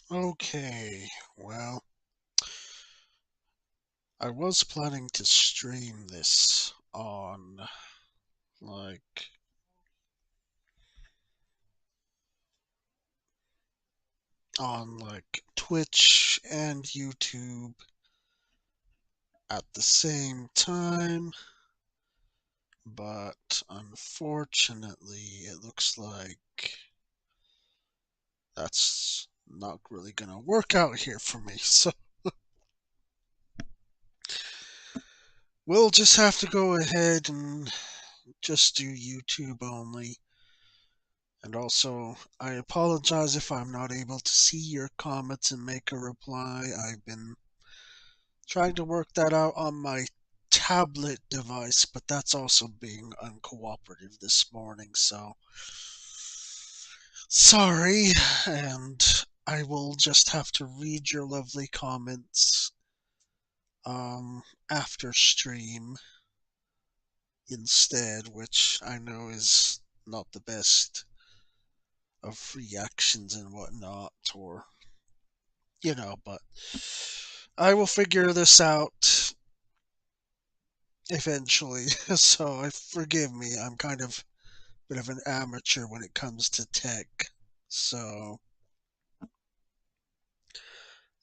Okay, well, I was planning to stream this like on Twitch and YouTube at the same time, but unfortunately, it looks like that's not really gonna work out here for me. So we'll just have to go ahead and just do YouTube only. And also, I apologize if I'm not able to see your comments and make a reply. I've been trying to work that out on my tablet device, but that's also being uncooperative this morning, so sorry. And I will just have to read your lovely comments after stream instead, which I know is not the best of reactions and whatnot, or but I will figure this out eventually. So forgive me, I'm kind of a bit of an amateur when it comes to tech. So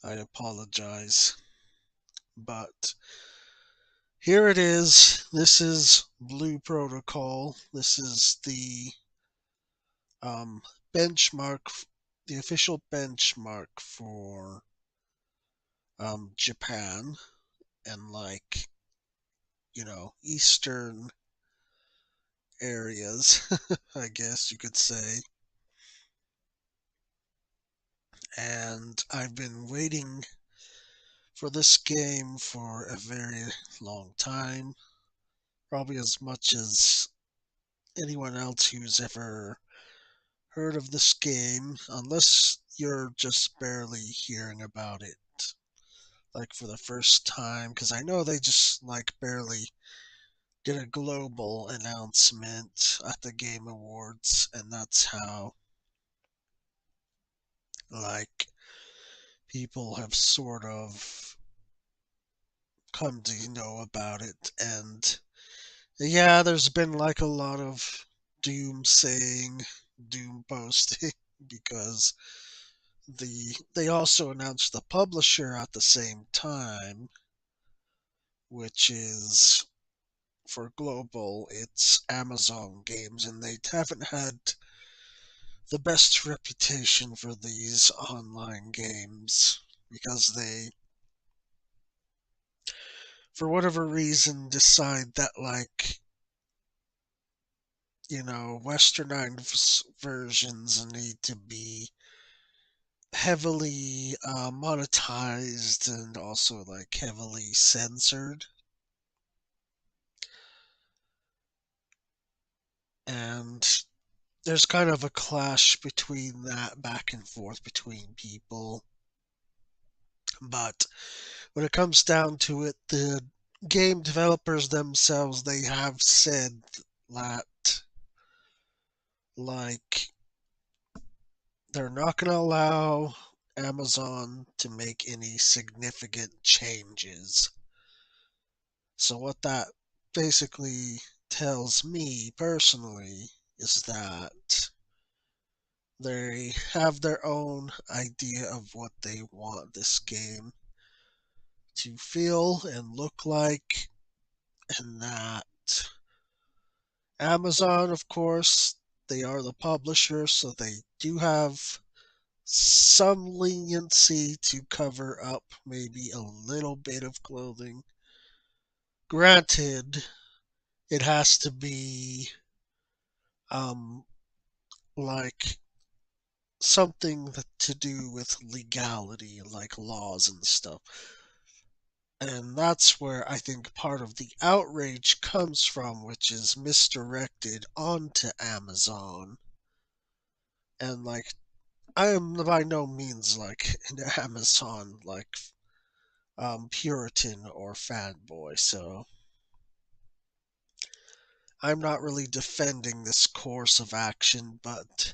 I apologize. But here it is. This is Blue Protocol. This is um, benchmark, the official benchmark for Japan and Eastern areas, I guess you could say. And I've been waiting for this game for a very long time, probably as much as anyone else who's ever heard of this game, unless you're just barely hearing about it, like for the first time, because I know they just barely did a global announcement at the Game Awards, and that's how like people have sort of come to know about it. And yeah, there's been a lot of doom saying, doom posting because they also announced the publisher at the same time, which is for global, it's Amazon Games, and they haven't had the best reputation for these online games because they, for whatever reason, decide that westernized versions need to be heavily monetized and also heavily censored. And there's kind of a clash between that back and forth between people. But when it comes down to it, the game developers themselves, they have said that like they're not going to allow Amazon to make any significant changes. So what that basically tells me personally is that they have their own idea of what they want this game to feel and look like, and that Amazon, of course, they are the publisher, so they do have some leniency to cover up maybe a little bit of clothing. Granted, it has to be um like something to do with legality, like laws and stuff. And that's where I think part of the outrage comes from, which is misdirected onto Amazon. And I am by no means an Amazon Puritan or fanboy, so I'm not really defending this course of action, but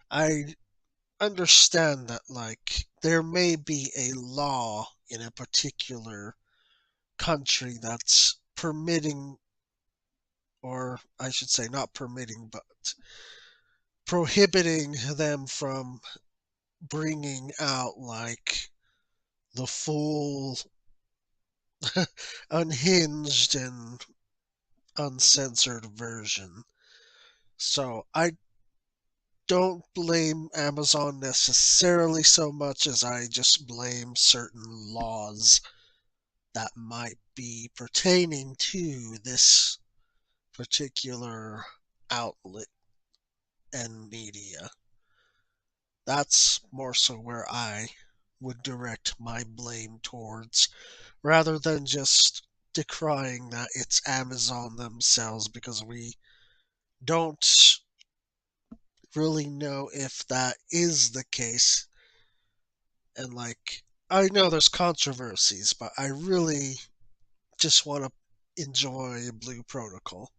I understand that, like, there may be a law in a particular country that's permitting, or I should say not permitting, but prohibiting them from bringing out, like, the full unhinged and uncensored version. So I don't blame Amazon necessarily so much as I just blame certain laws that might be pertaining to this particular outlet and media. That's more so where I would direct my blame towards, rather than just decrying that it's Amazon themselves, because we don't really know if that is the case. And, like, I know there's controversies, but I really just want to enjoy Blue Protocol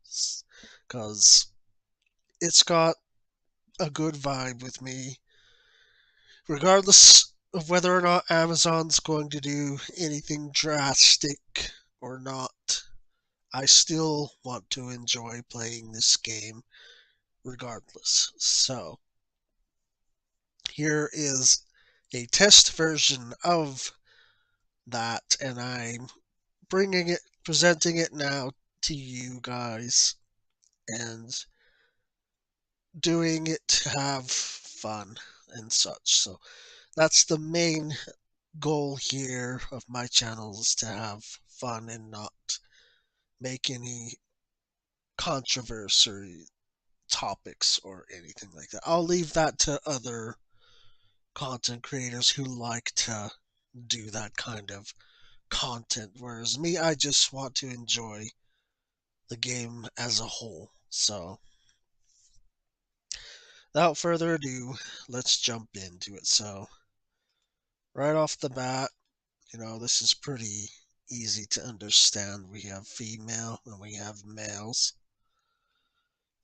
because it's got a good vibe with me, regardless of whether or not Amazon's going to do anything drastic or not. I still want to enjoy playing this game regardless. So, here is a test version of that, and I'm presenting it now to you guys, and doing it to have fun and such. So that's the main goal here of my channel, is to have fun and not make any controversy topics or anything like that. I'll leave that to other content creators who like to do that kind of content, whereas me, I just want to enjoy the game as a whole. So without further ado, let's jump into it. So right off the bat, this is pretty easy to understand. We have female and we have males.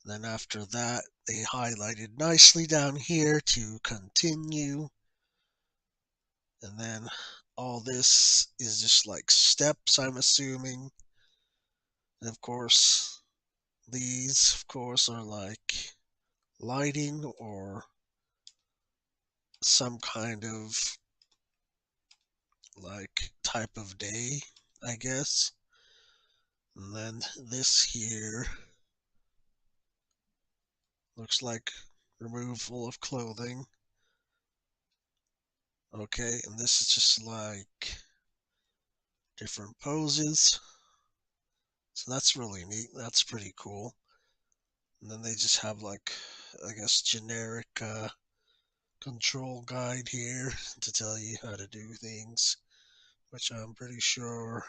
Then after that, they highlighted nicely down here to continue. And then all this is just like steps, I'm assuming. And of course, these, of course, are like lighting or some kind of like type of day, I guess. And then this here looks like removal of clothing. Okay, and this is just like different poses. So that's really neat. That's pretty cool. And then they just have, like, I guess, generic control guide here to tell you how to do things, which I'm pretty sure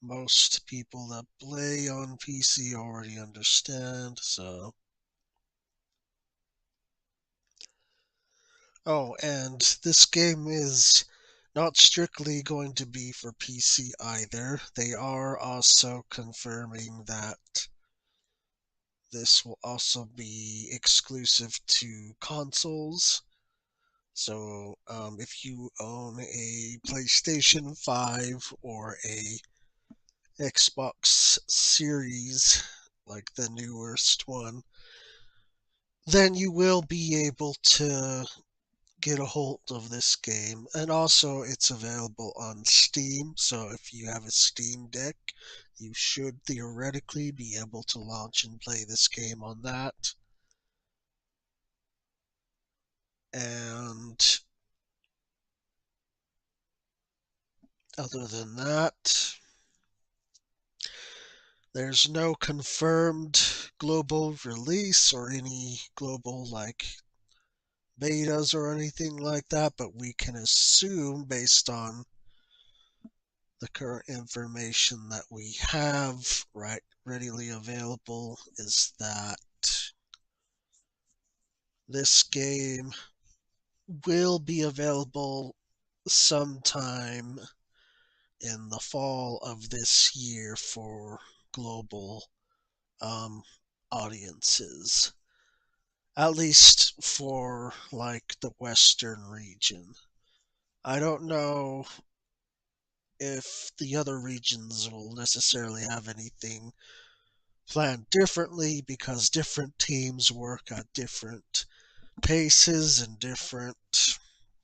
most people that play on PC already understand. So, oh, and this game is not strictly going to be for PC either. They are also confirming that this will also be exclusive to consoles. So, if you own a PlayStation 5 or a Xbox Series, like the newest one, then you will be able to get a hold of this game. And also, it's available on Steam, so if you have a Steam Deck, you should theoretically be able to launch and play this game on that. And other than that, there's no confirmed global release or any global, like, betas or anything like that, but we can assume, based on the current information that we have readily available, is that this game will be available sometime in the fall of this year for global um, audiences. At least for like the Western region. I don't know if the other regions will necessarily have anything planned differently because different teams work at different paces and different,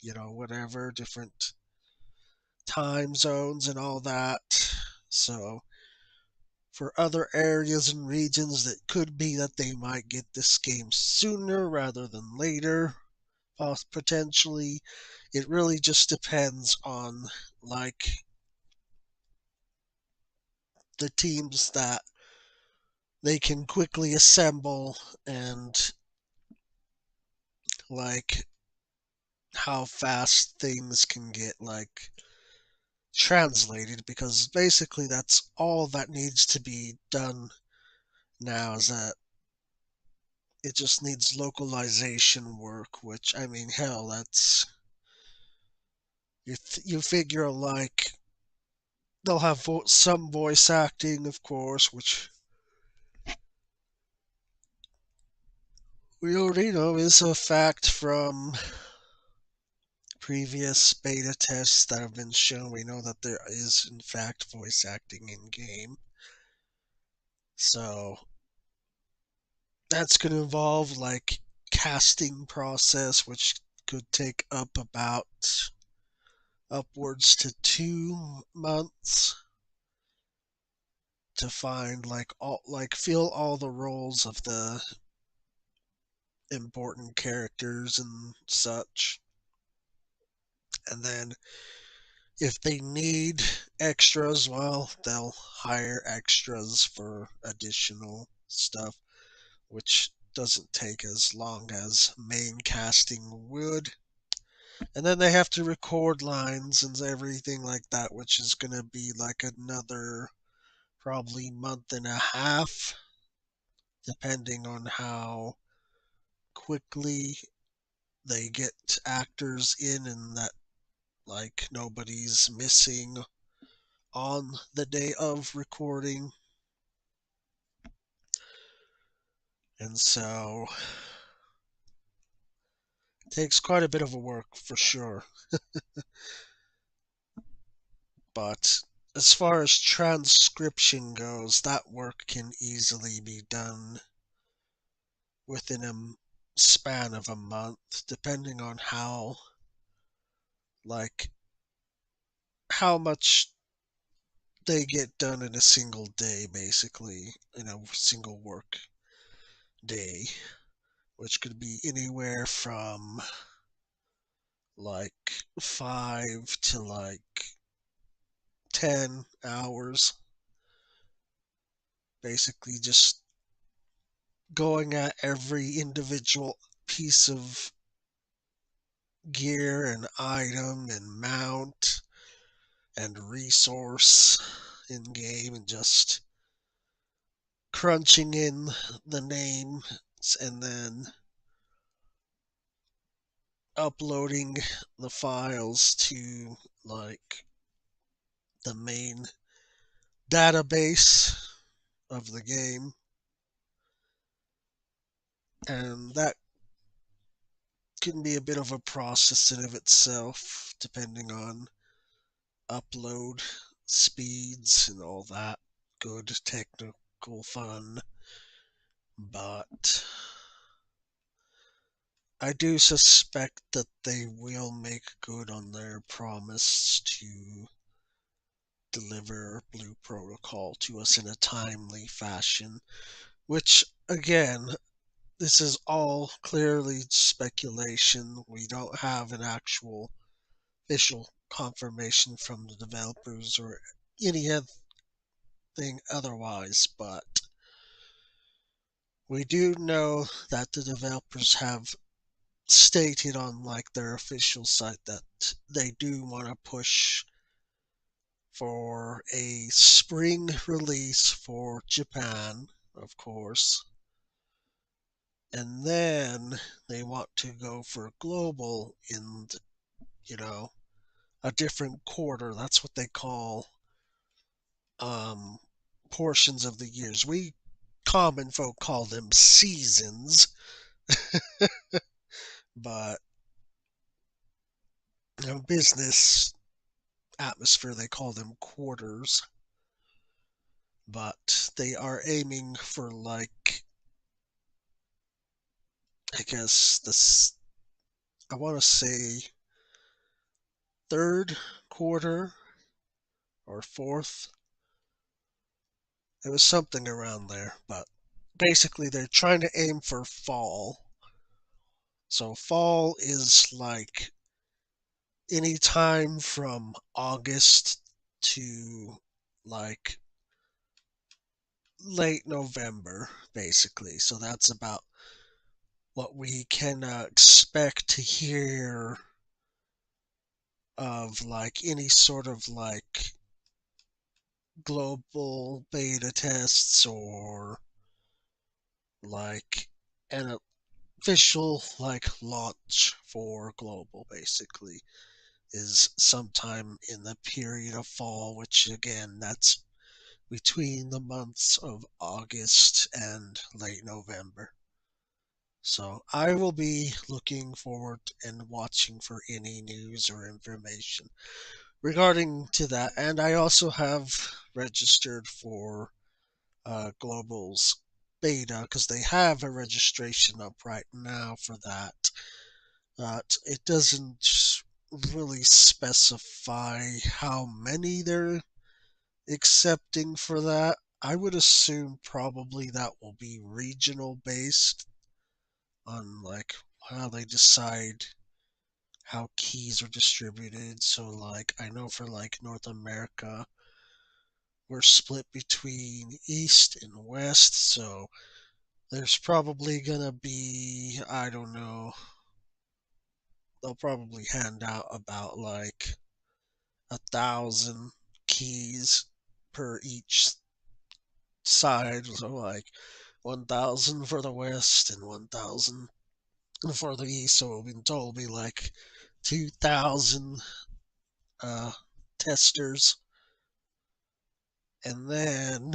whatever, different time zones and all that. So, for other areas and regions, that could be that they might get this game sooner rather than later, potentially. It really just depends on, like, the teams that they can quickly assemble and, like, how fast things can get, like, translated, because basically that's all that needs to be done now, is that it just needs localization work, which, I mean, hell, that's you figure, like, they'll have some voice acting, of course, which we already know is a fact from previous beta tests that have been shown. We know that there is, in fact, voice acting in game. So that's going to involve, like, casting process, which could take up about upwards to 2 months to find, like, fill all the roles of the important characters and such. And then if they need extras, well, they'll hire extras for additional stuff, which doesn't take as long as main casting would. And then they have to record lines and everything like that, which is going to be like another probably month and a half, depending on how quickly they get actors in and that, like, nobody's missing on the day of recording. And so it takes quite a bit of a work for sure. But as far as transcription goes, that work can easily be done within a span of a month, depending on like, how much they get done in a single day, basically, in a single work day, which could be anywhere from like 5 to like 10 hours. Basically, just going at every individual piece of gear and item and mount and resource in game and just crunching in the names and then uploading the files to, like, the main database of the game. And that can be a bit of a process in of itself, depending on upload speeds and all that good technical fun. But I do suspect that they will make good on their promise to deliver Blue Protocol to us in a timely fashion, which, again, this is all clearly speculation. We don't have an actual official confirmation from the developers or anything otherwise, but we do know that the developers have stated on, like, their official site that they do want to push for a spring release for Japan, of course, and then they want to go for global in, you know, a different quarter. That's what they call um, portions of the years. We common folk call them seasons, But business atmosphere, they call them quarters, but they are aiming for like, I guess this, I want to say third quarter or fourth. It was something around there, but basically they're trying to aim for fall. So fall is like any time from August to like late November, basically. So that's about what we can expect to hear of like any sort of like global beta tests or like an official like launch for global, basically is sometime in the period of fall, which again, that's between the months of August and late November. So I will be looking forward and watching for any news or information regarding to that. And I also have registered for Global's beta because they have a registration up right now for that. But it doesn't really specify how many they're accepting for that. I would assume probably that will be regional based on like how they decide how keys are distributed. So like I know for like North America, we're split between East and West, so there's probably gonna be, I don't know, they'll probably hand out about like 1,000 keys per each side. So like 1,000 for the West and 1,000 for the East. So in total, it'll be like 2,000 uh, testers. And then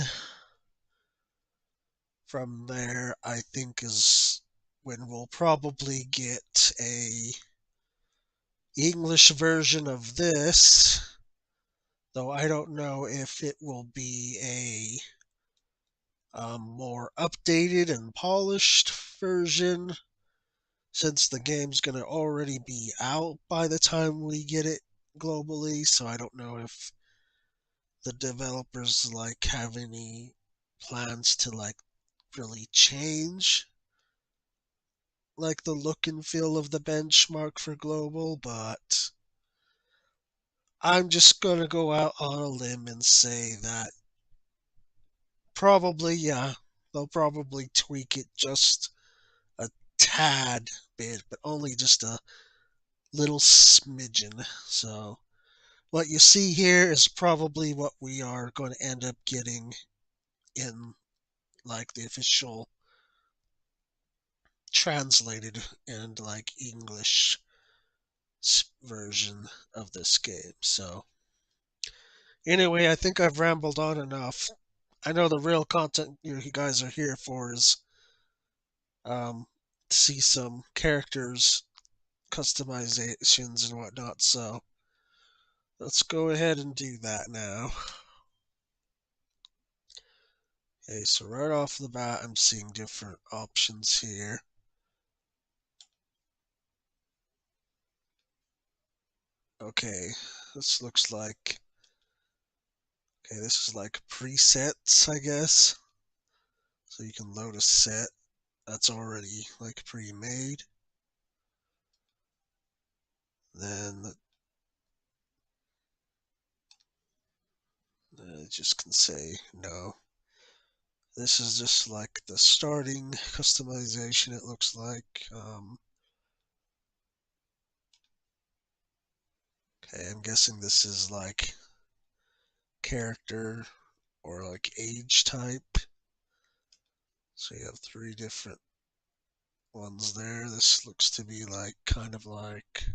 from there, I think is when we'll probably get a English version of this, though I don't know if it will be a more updated and polished version since the game's going to already be out by the time we get it globally. So I don't know if the developers like have any plans to like really change like the look and feel of the benchmark for global, but I'm just gonna go out on a limb and say that probably, yeah, they'll probably tweak it just a tad bit, but only just a little smidgen. So what you see here is probably what we are going to end up getting in like the official translated and like English version of this game. So anyway, I think I've rambled on enough. I know the real content you guys are here for is to see some characters customizations and whatnot. So let's go ahead and do that now. Okay, so right off the bat, I'm seeing different options here. Okay, this looks like, okay, this is like presets, I guess. So you can load a set that's already like pre-made. Then I just can say no. This is just like the starting customization, it looks like. Okay, I'm guessing this is like character or like age type. So you have three different ones there. This looks to be like kind of like,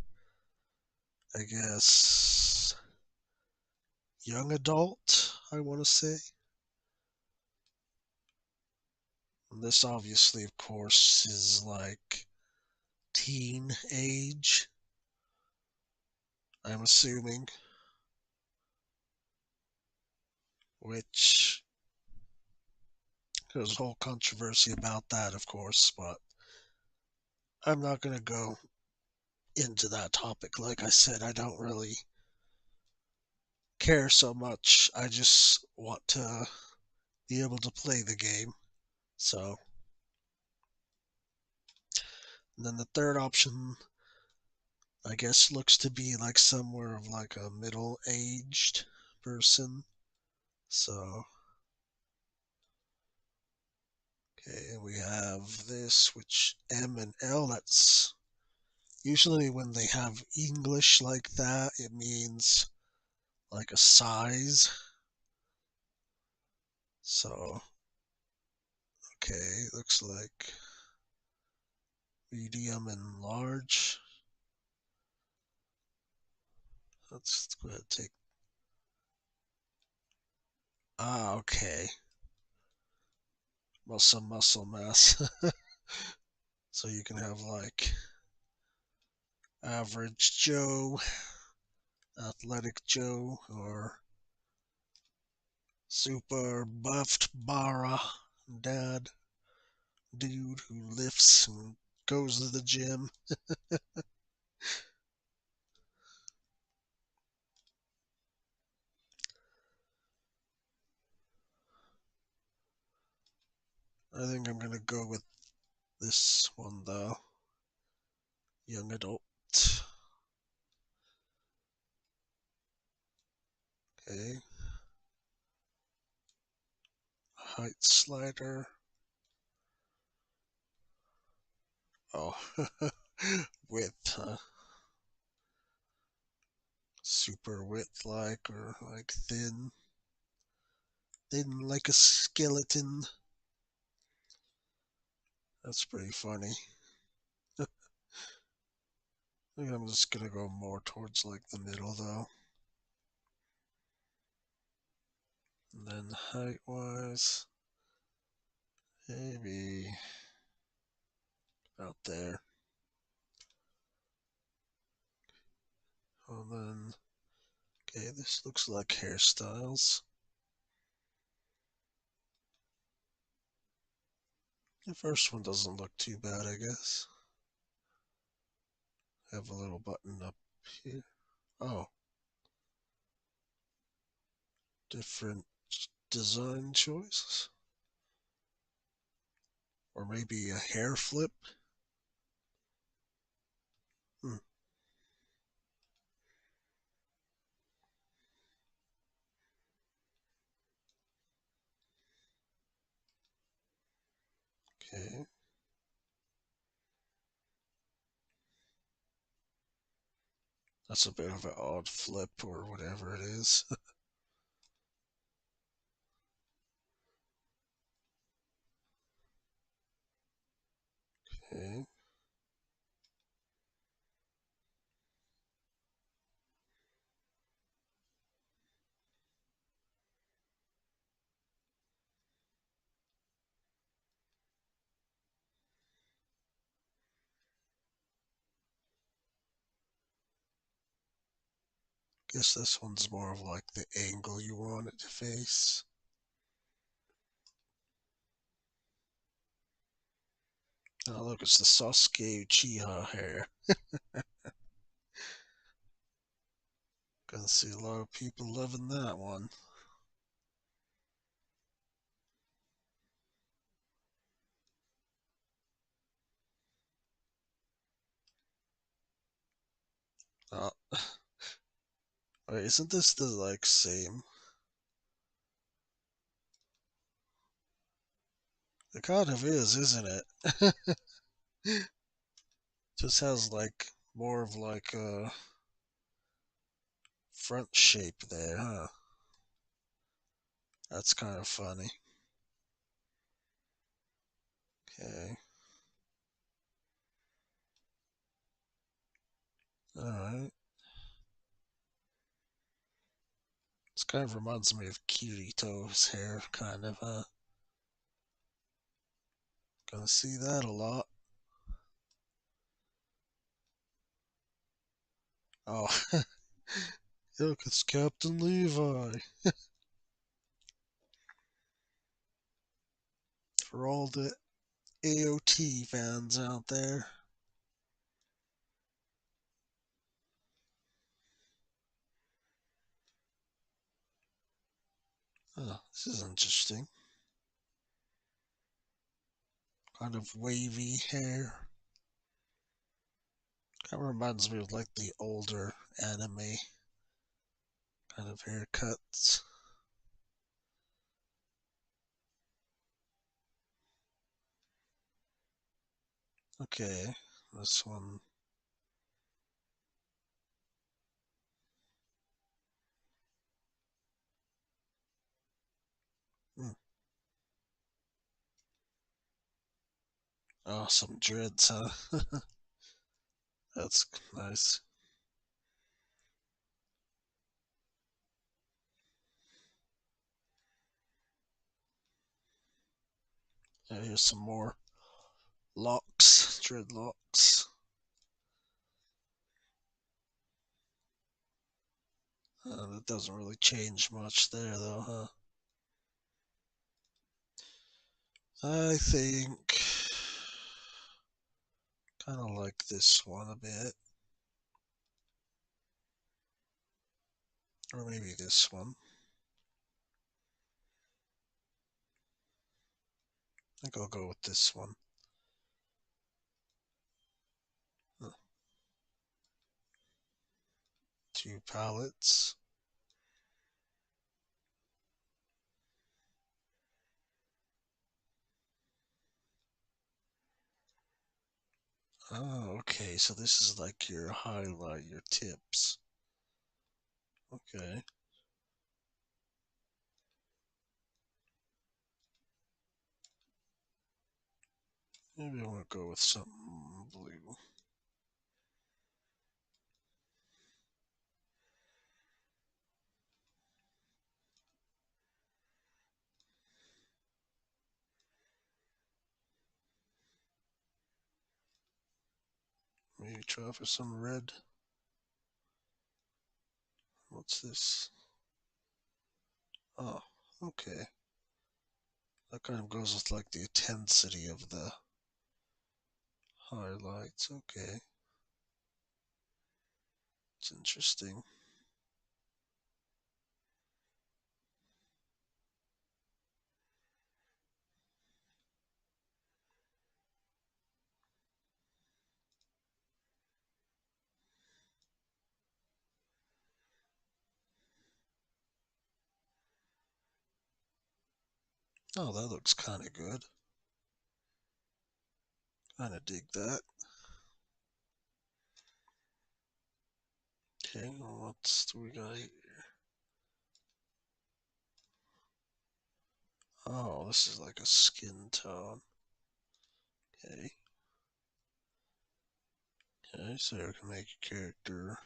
I guess, young adult, I want to say. This obviously, of course, is like teen age, I'm assuming, which there's a whole controversy about that, of course, but I'm not going to go into that topic. Like I said, I don't really care so much. I just want to be able to play the game. So, and then the third option, I guess, looks to be like somewhere of like a middle-aged person. So, okay, we have this, which M and L, that's usually when they have English like that, it means like a size. So, okay, looks like medium and large. Let's go ahead and take. Ah, okay. Muscle mass. So you can have like average Joe, athletic Joe, or super buffed Bara dad dude who lifts and goes to the gym. I think I'm gonna go with this one though. Young adult. Okay. Height slider. Oh, width, super width like, or like thin. Thin like a skeleton. That's pretty funny. I think I'm just gonna go more towards like the middle though. And then height wise, maybe out there. And then, okay, this looks like hairstyles. The first one doesn't look too bad, I guess. Have a little button up here. Oh, different design choices. Or maybe a hair flip. Hmm. Okay. That's a bit of an odd flip or whatever it is. Okay. Guess this one's more of like the angle you want it to face. Oh, look, it's the Sasuke Uchiha hair. Gonna see a lot of people loving that one. Oh, wait, isn't this the like same? It kind of is, isn't it? Just has like more of like a front shape there, huh? That's kind of funny. Okay. Alright. This kind of reminds me of Kirito's hair, kind of, huh? Gonna see that a lot. Oh, look, it's Captain Levi. For all the AOT fans out there. Oh, this is interesting. Kind of wavy hair. Kind of reminds me of like the older anime kind of haircuts. Okay, this one. Hmm. Oh, some dreads, huh? That's nice. Yeah, here's some more locks, dreadlocks. That doesn't really change much there, though, huh? I think kind of like this one a bit, or maybe this one. I think I'll go with this one. Huh, two palettes. Oh, okay. So this is like your highlight, your tips. Okay. Maybe I want to go with something blue. Maybe try for some red. What's this? Oh, okay. That kind of goes with like the intensity of the highlights. Okay. It's interesting. Oh, that looks kind of good. Kind of dig that. Okay, what do we got here? Oh, this is like a skin tone. Okay. Okay, so we can make a character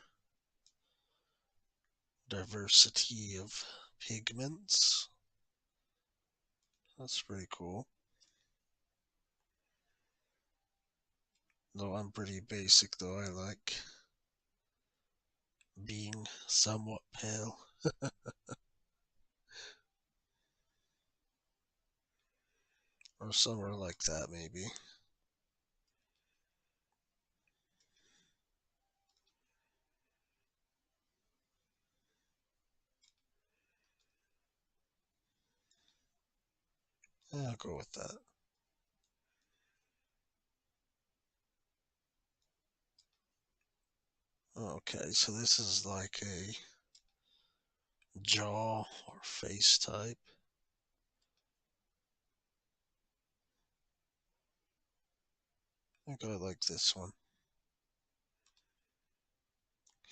diversity of pigments. That's pretty cool. Though I'm pretty basic, though I like being somewhat pale. Or somewhere like that, maybe. Yeah, I'll go with that. Okay, so this is like a jaw or face type. I think I like this one.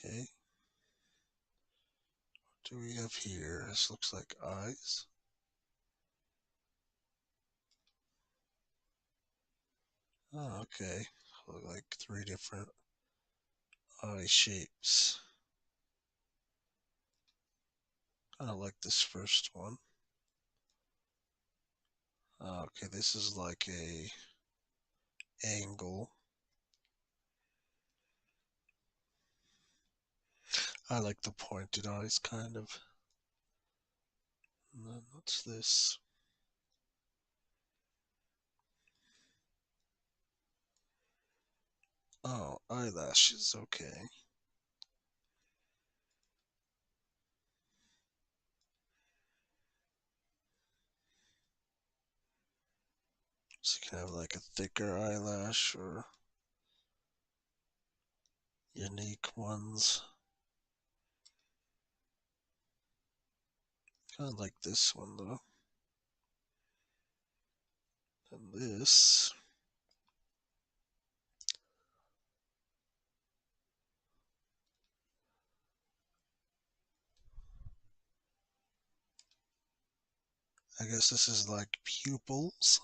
Okay, what do we have here? This looks like eyes. Oh, okay. Like three different eye shapes. Kind of like this first one. Okay, this is like a angle. I like the pointed eyes kind of. And then what's this? Oh, eyelashes, okay. So you can have like a thicker eyelash or unique ones. Kind of like this one though. And this. I guess this is like pupils.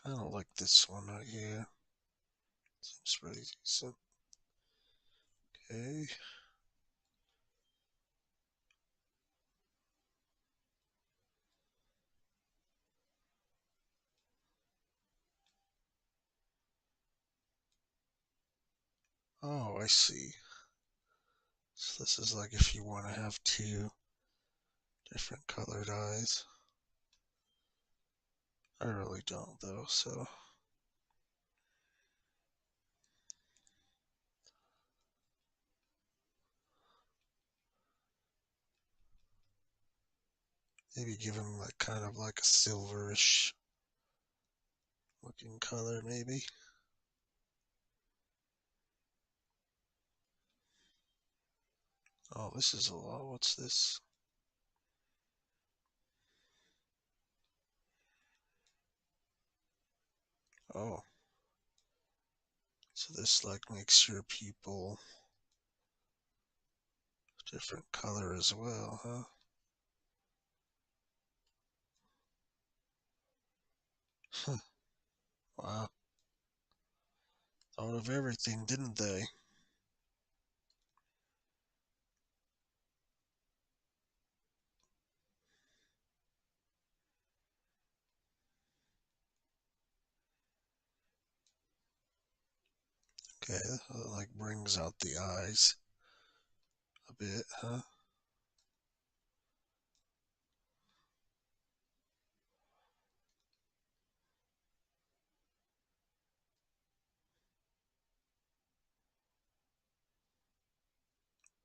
Kind of like this one right here. Seems pretty decent. Okay. Oh, I see. So this is like if you want to have two different colored eyes. I really don't though, so maybe give him like kind of like a silverish looking color maybe. Oh, this is a lot. What's this? Oh, so this like makes your pupil different color as well, huh? Huh. Wow. Thought of everything, didn't they? Okay, that like brings out the eyes a bit, huh?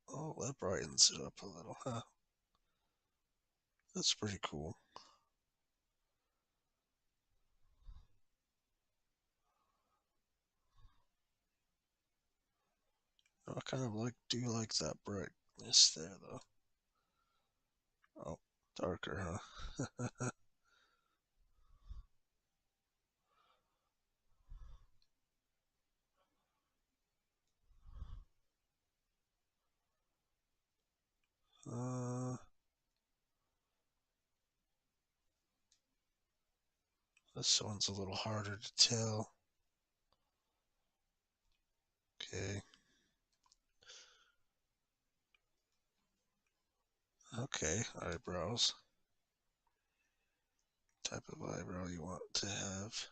Oh, that brightens it up a little, huh? That's pretty cool. I kind of like do like that brightness there though. Oh, darker, huh? uh, this one's a little harder to tell. Okay. Okay, eyebrows. Type of eyebrow you want to have.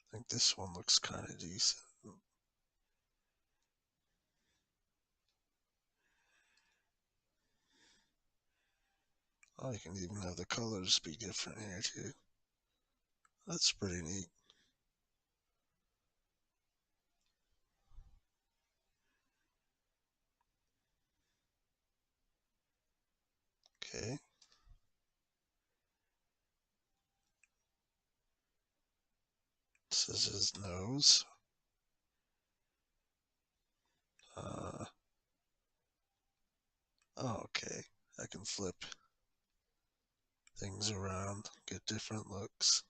I think this one looks kind of decent. Oh, you can even have the colors be different here too. That's pretty neat. Okay. This is his nose. Uh, oh, okay. I can flip things around, get different looks.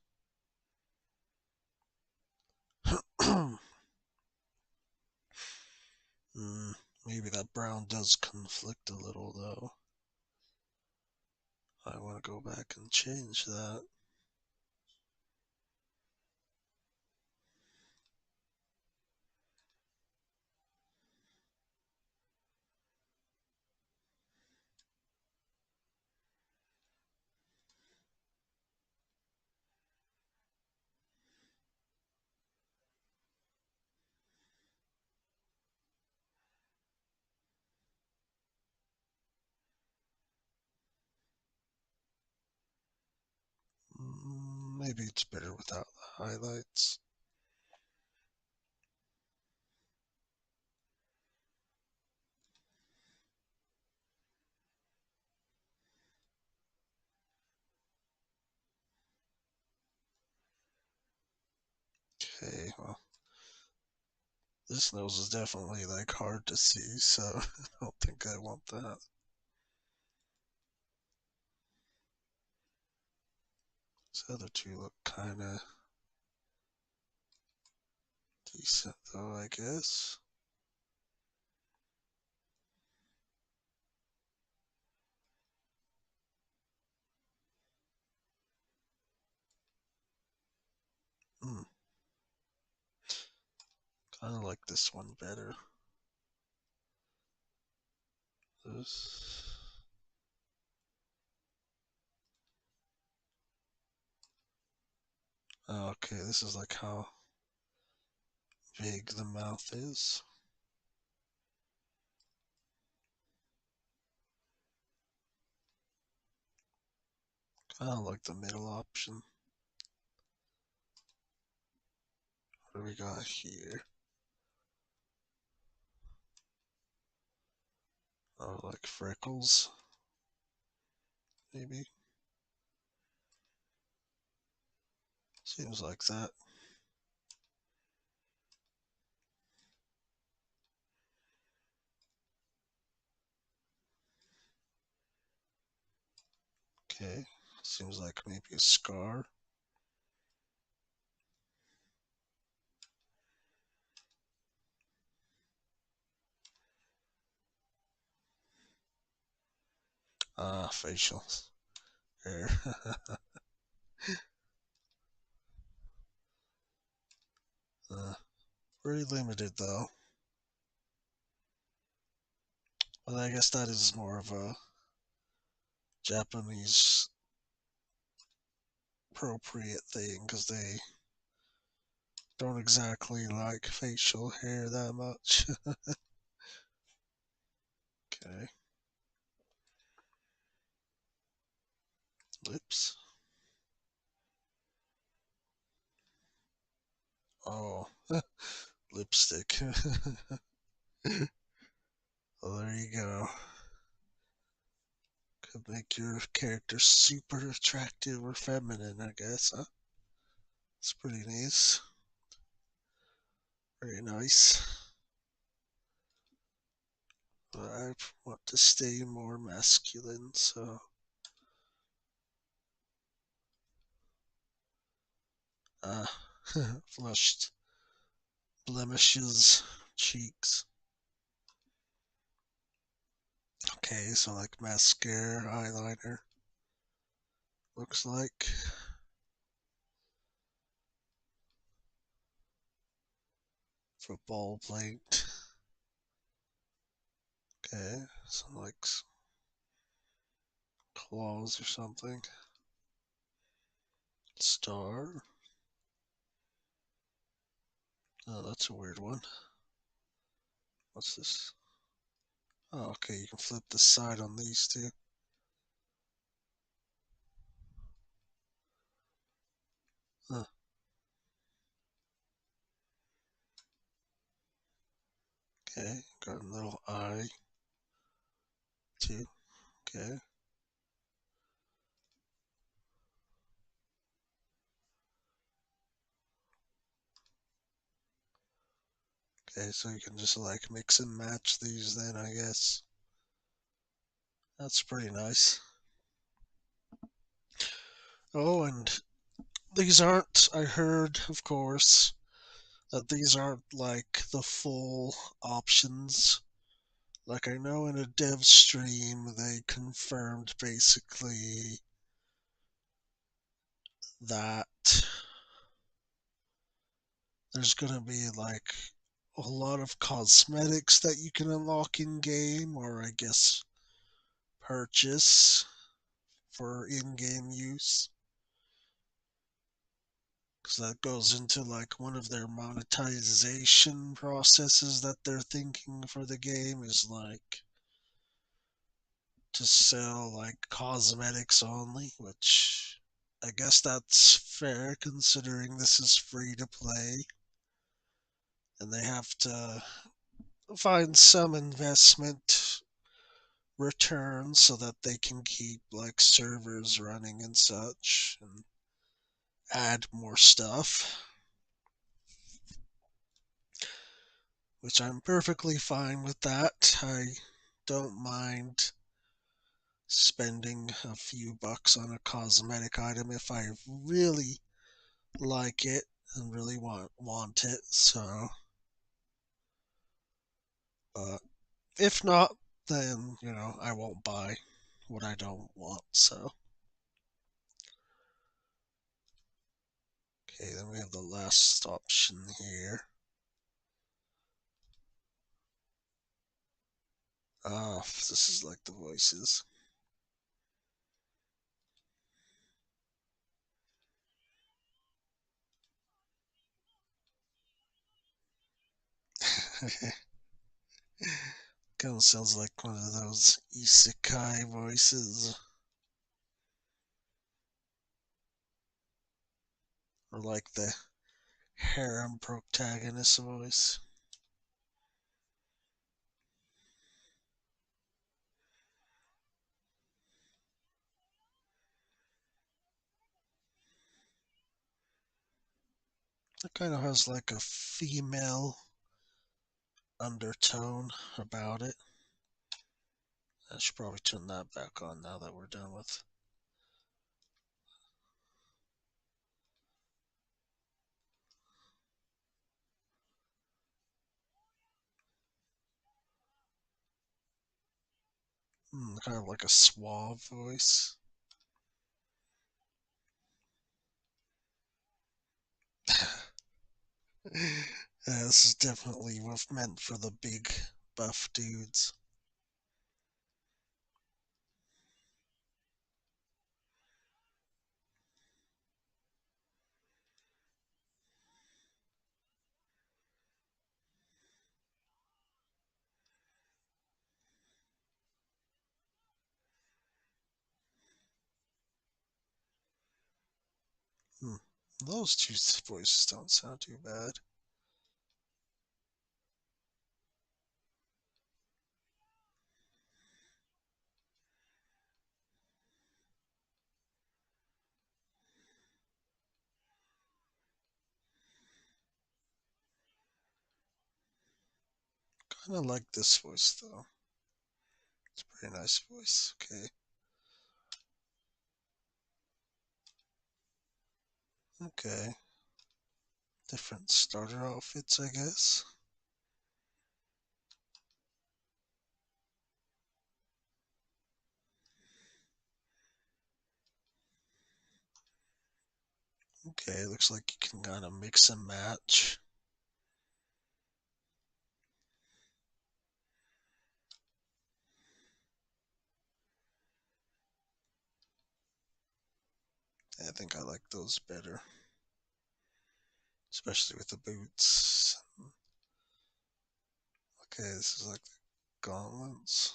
Maybe that brown does conflict a little though. I want to go back and change that. Maybe it's better without the highlights. Okay, well, this nose is definitely like hard to see, so I don't think I want that. These other two look kind of decent, though, I guess. Hmm, kind of like this one better. This. Oh, okay, this is like how big the mouth is. Kind of like the middle option. What do we got here? Oh, like freckles, maybe. Seems like that. Okay, seems like maybe a scar. Ah, facial hair. uh, Pretty limited though. But I guess that is more of a Japanese appropriate thing because they don't exactly like facial hair that much. Okay, lips. Oh, lipstick. Well, there you go. Could make your character super attractive or feminine, I guess, huh? It's pretty nice. Very nice. But I want to stay more masculine, so uh flushed blemishes, cheeks. Okay, so like mascara, eyeliner. Looks like football plate. Okay, some like claws or something. Star. Oh, that's a weird one. What's this? Oh, okay, you can flip the side on these two. Huh. Okay, got a little eye too. Okay. Okay, so you can just like mix and match these then, I guess. That's pretty nice. Oh, and these aren't, I heard, of course, that these aren't like the full options. Like, I know in a dev stream they confirmed basically that there's gonna be like a lot of cosmetics that you can unlock in game, or I guess purchase for in game use. Because that goes into like one of their monetization processes that they're thinking for the game is like to sell like cosmetics only, which I guess that's fair considering this is free to play and they have to find some investment return so that they can keep like servers running and such and add more stuff, which I'm perfectly fine with that. I don't mind spending a few bucks on a cosmetic item if I really like it and really want it. So, but if not, then I won't buy what I don't want. So, okay, then we have the last option here. Ah, this is like the voices. Kind of sounds like one of those isekai voices, or like the harem protagonist voice. It kind of has like a female undertone about it. I should probably turn that back on now that we're done with. Kind of like a suave voice. Yeah, this is definitely meant for the big buff dudes. Hmm. Those two voices don't sound too bad. Kind of like this voice though. It's a pretty nice voice. Okay. Okay. Different starter outfits, I guess. Okay, looks like you can kind of mix and match. I think I like those better, especially with the boots. Okay, this is like the gauntlets.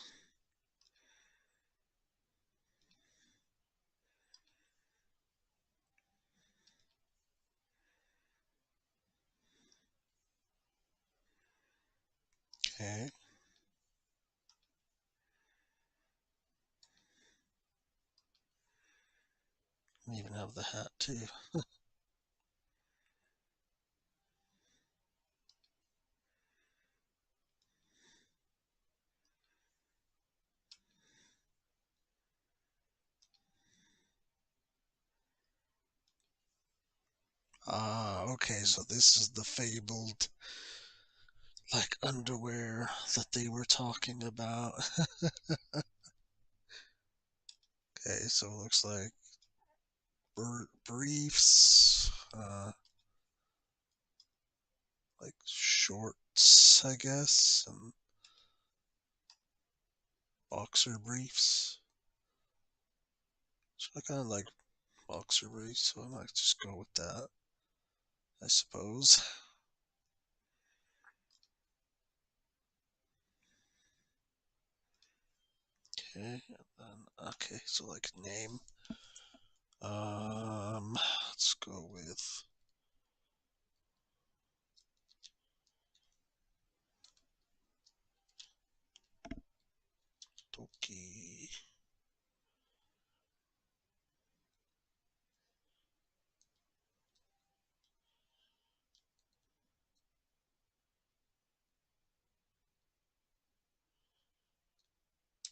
Okay. We even have the hat too. Ah, okay, so this is the fabled like underwear that they were talking about. Okay, so it looks like briefs, like shorts, I guess, and boxer briefs. So I kind of like boxer briefs, so I might just go with that, I suppose. Okay, and then, okay, so like name. Let's go with Toki.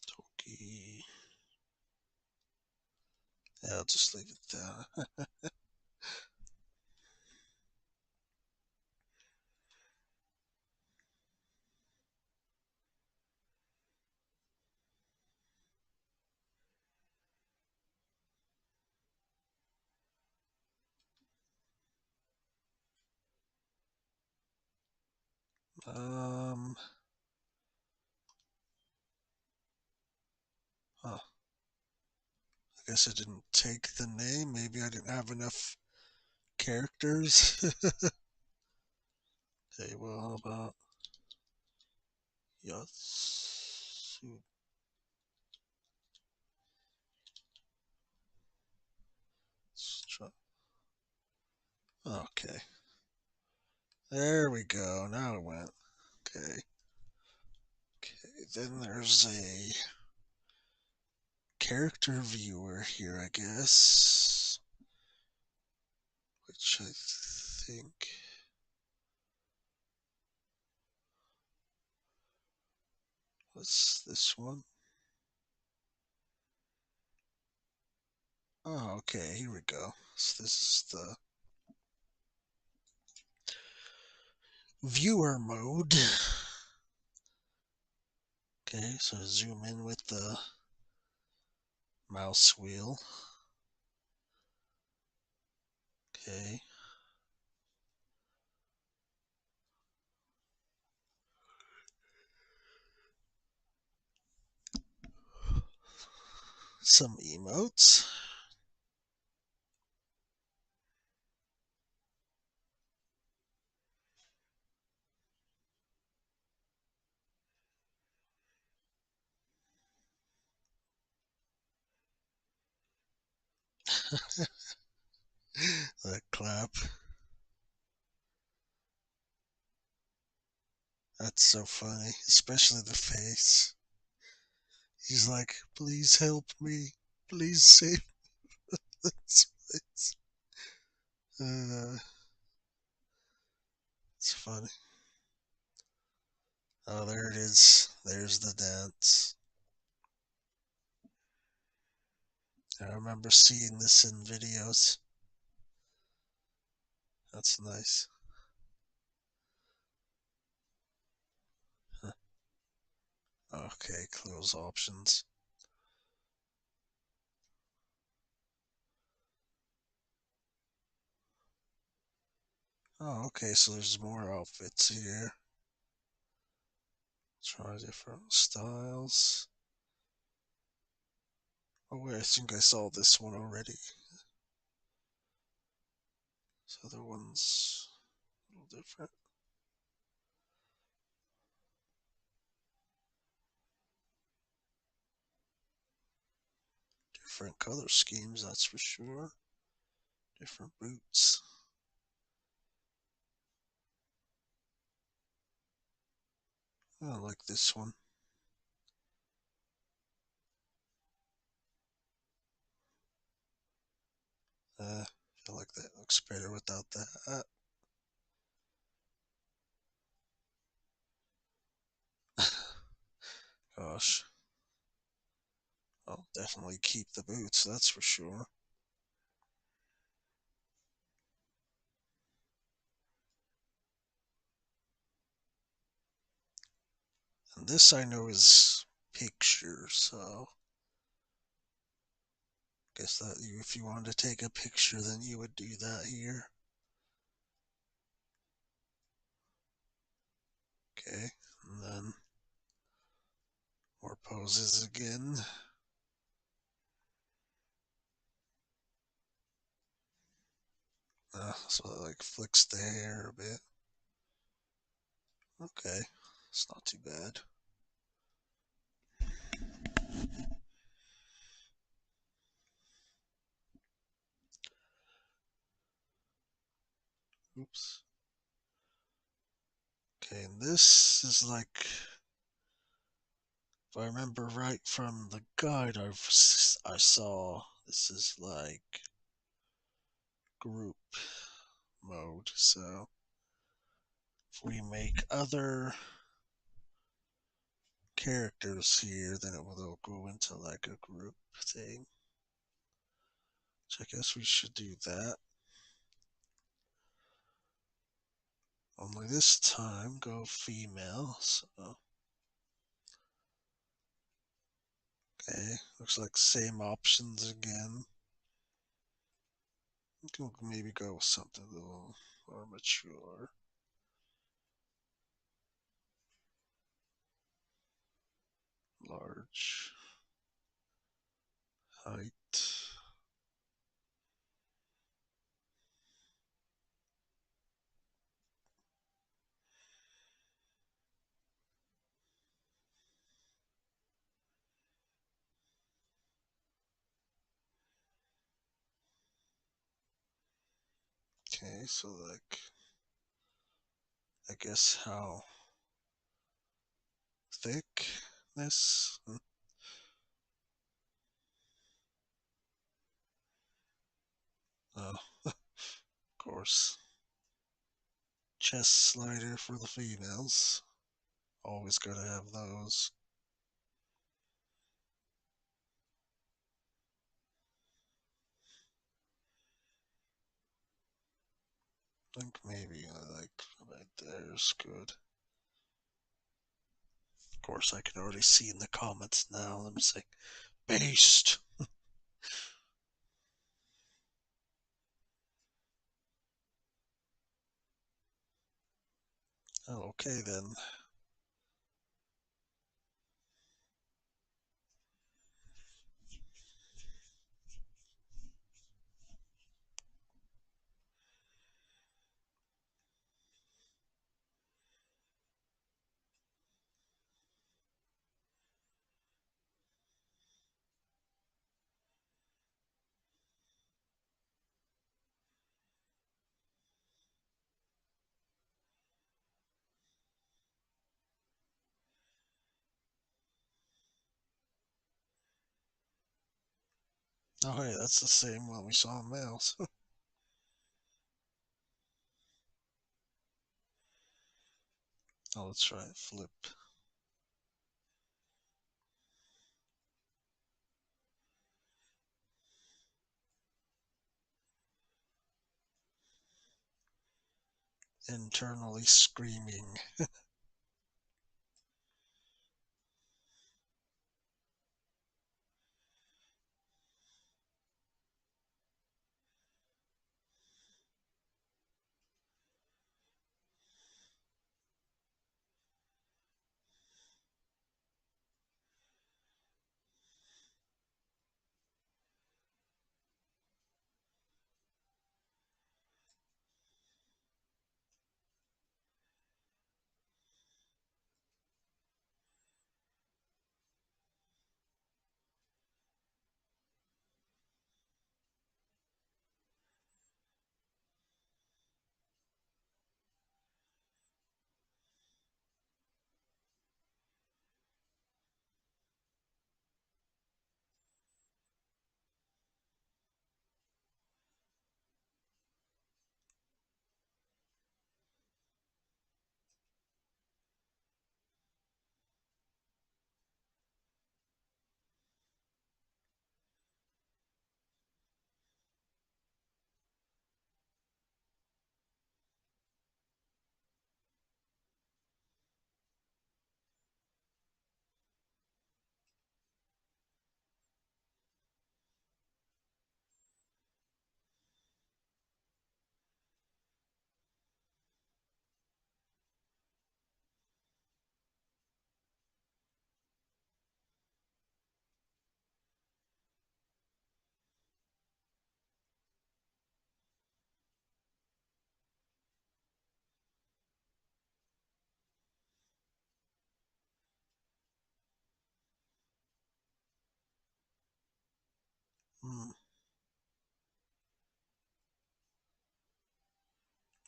Toki. Yeah, I'll just leave it there. um, huh. I guess I didn't take the name. Maybe I didn't have enough characters. Okay, well, how about Yatsu? Let's try. Okay, there we go. Now it went. Okay. Okay, then there's a character viewer here, I guess, which I think. What's this one? Oh, okay, here we go. So this is the viewer mode. Okay, so zoom in with the mouse wheel. Okay. Some emotes. The clap. That's so funny, especially the face. He's like, please help me. Please save this place. It's funny. Oh, there it is. There's the dance. I remember seeing this in videos. That's nice. Huh. Okay, close options. Oh, okay, so there's more outfits here. Try different styles. Oh wait, I think I saw this one already. This other one's a little different. Different color schemes, that's for sure. Different boots. I like this one. I feel like that looks better without that. Gosh, I'll definitely keep the boots, that's for sure. And this I know is picture, so guess that if you wanted to take a picture, then you would do that here. Okay, and then more poses again. So it like flicks the hair a bit. Okay, it's not too bad. Oops. Okay, and this is like, if I remember right from the guide I saw, this is like group mode. So if we make other characters here, then it will go into like a group thing. So I guess we should do that. Only this time go female. So okay, looks like same options again. We can maybe go with something a little more mature. Large height. Okay, so like, I guess how thick this? Oh, of course. Chest slider for the females. Always gotta have those. I think maybe like right there's good. Of course, I can already see in the comments now. Let me say, based. Oh, okay then. Oh, hey, that's the same one we saw in males. Oh, let's try it. Flip. Internally screaming.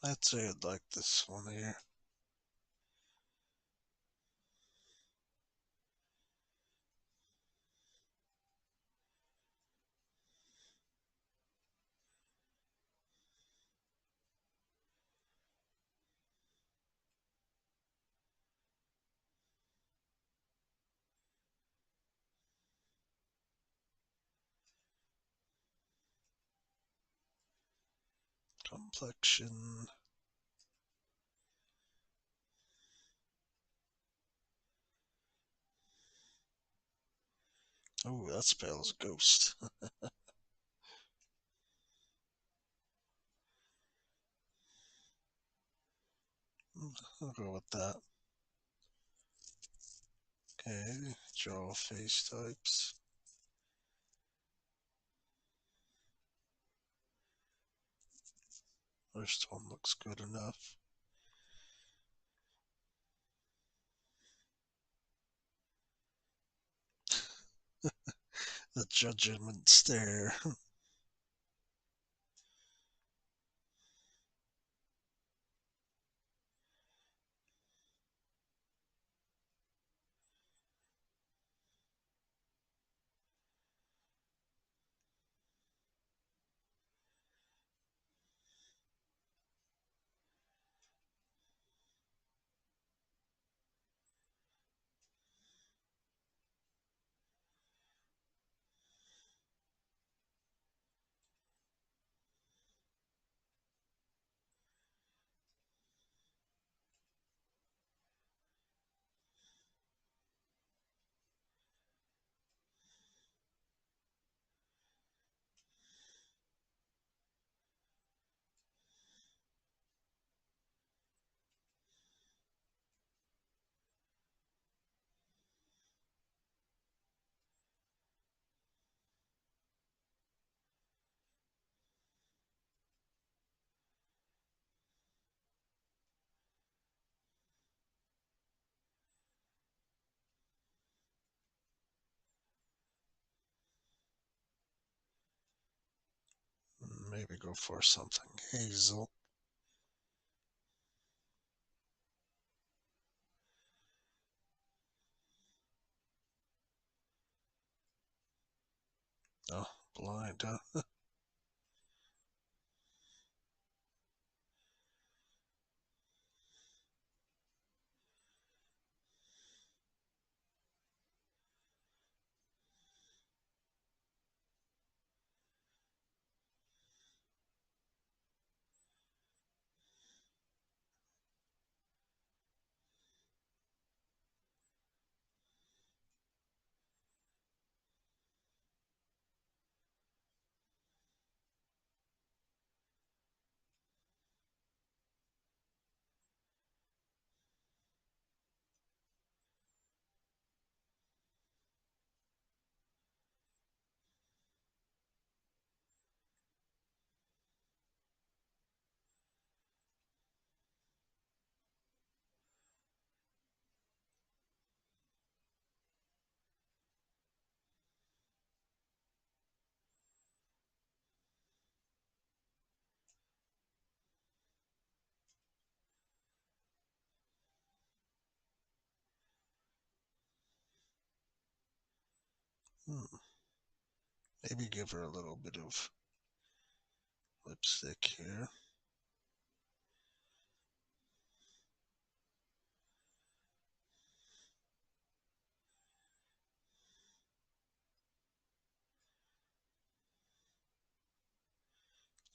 I'd say I'd like this one here. Complexion. Oh, that's pale as a ghost. I'll go with that. Okay, draw face types. First one looks good enough. The judgment stare. Maybe go for something hazel. Oh, blind, huh? Hmm. Maybe give her a little bit of lipstick here.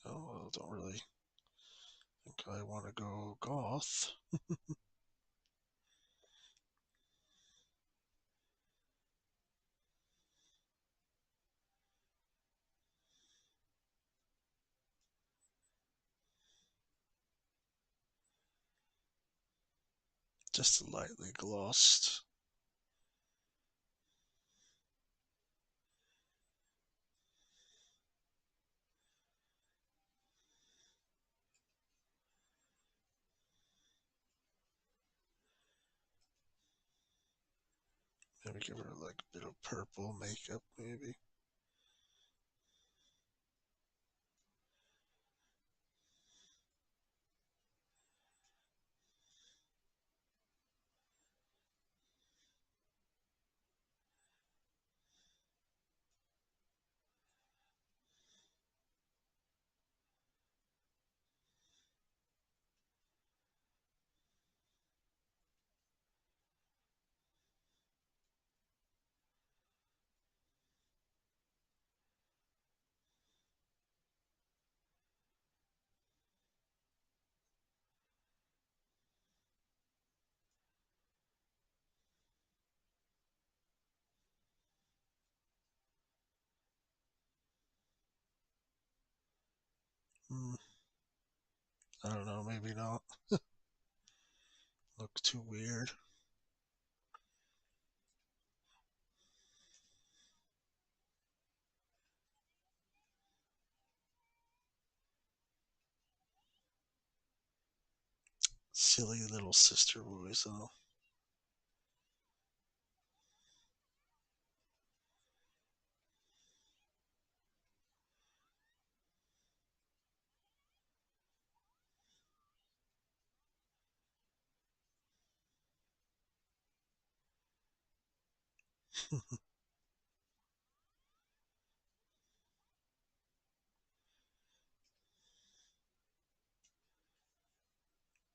Oh, I don't really think I want to go goth. Just lightly glossed. Maybe give her like a bit of purple makeup, maybe. I don't know, maybe not. Looks too weird. Silly little sister voice, though.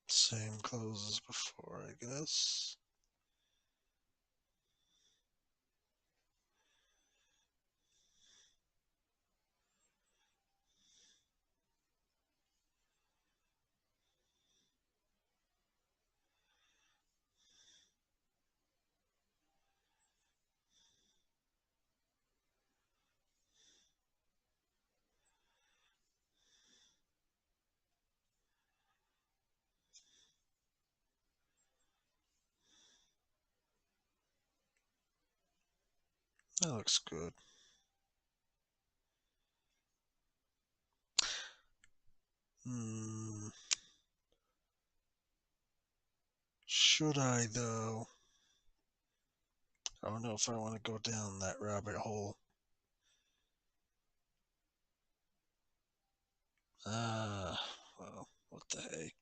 Same clothes as before, I guess. That looks good. Hmm. Should I, though? I don't know if I want to go down that rabbit hole. Ah, well, what the heck?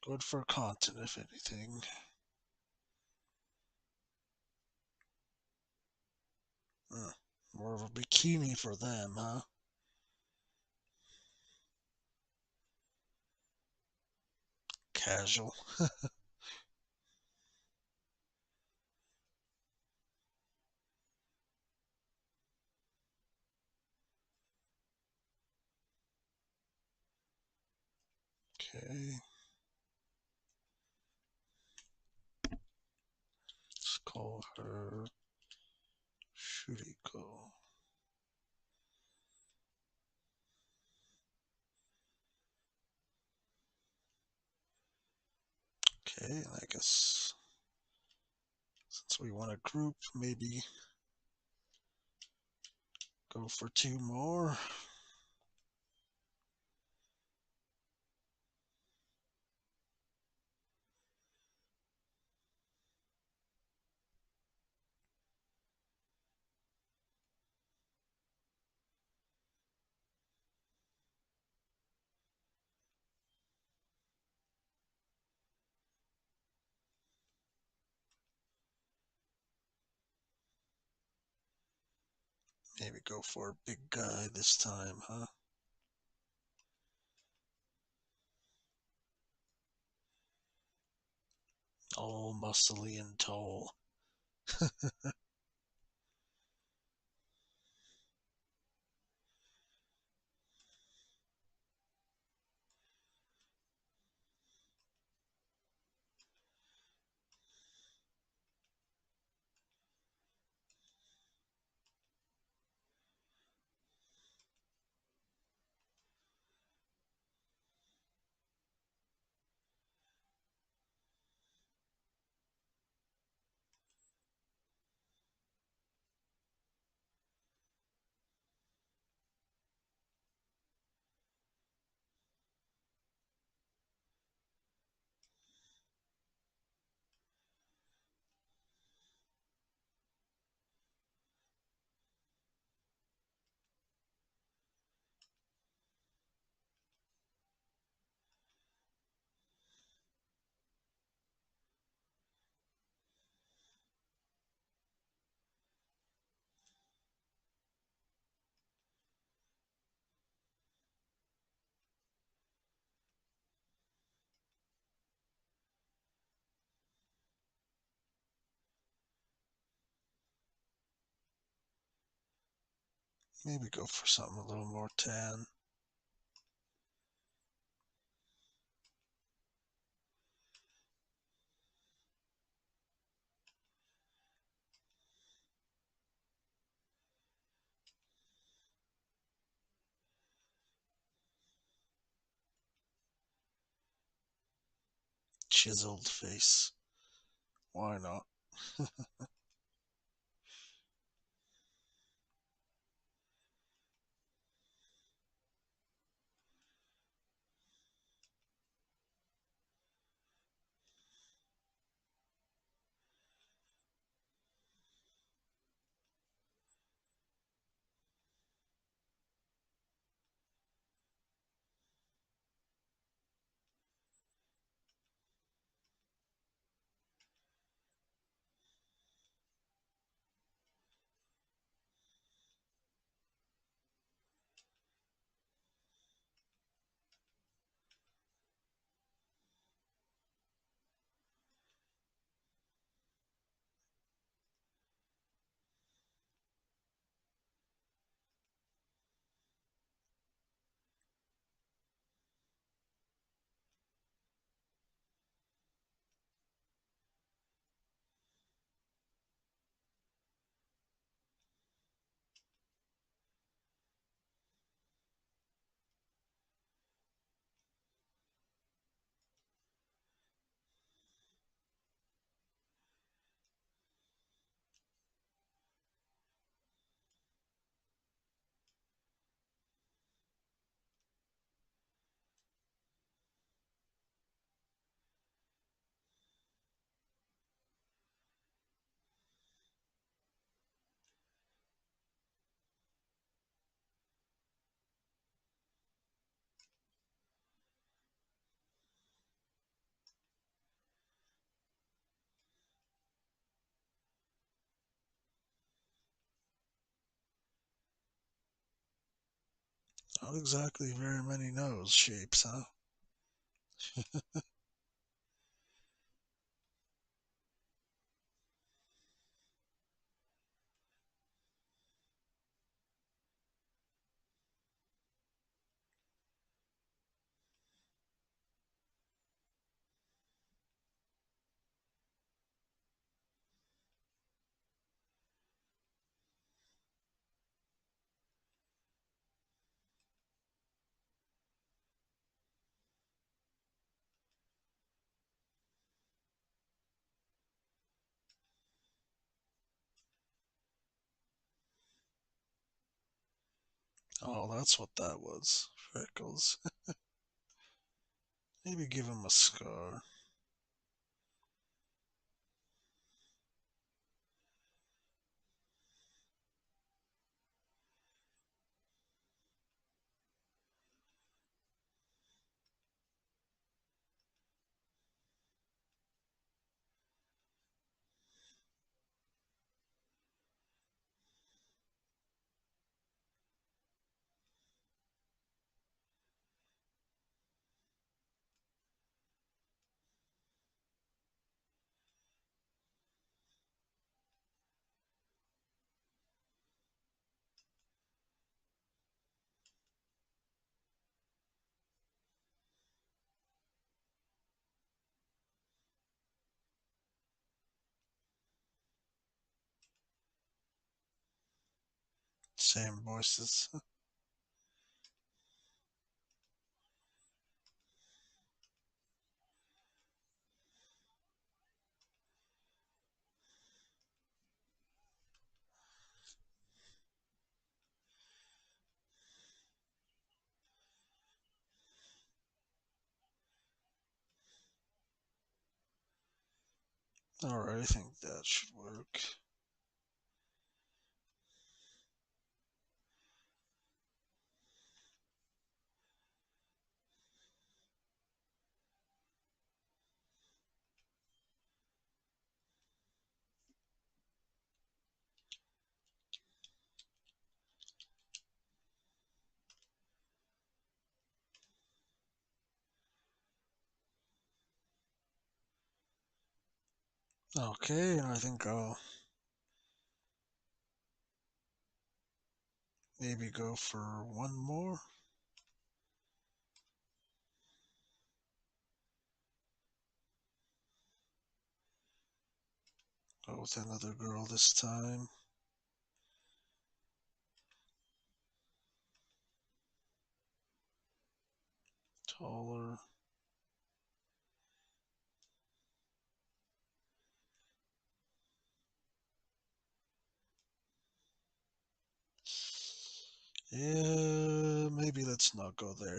Good for content, if anything. Uh, More of a bikini for them, huh? Casual. Okay. Let's call her Shuriko. Okay, I guess since we want a group, maybe go for two more. Maybe go for a big guy this time, huh? All muscly and tall. Maybe go for something a little more tan. Chiseled face. Why not? Not exactly very many nose shapes, huh? Oh, that's what that was. Freckles. Maybe give him a scar. Same voices. Alright, I think that should work. Okay, and I think I'll maybe go for one more. Go with another girl this time. Taller. Yeah, maybe let's not go there.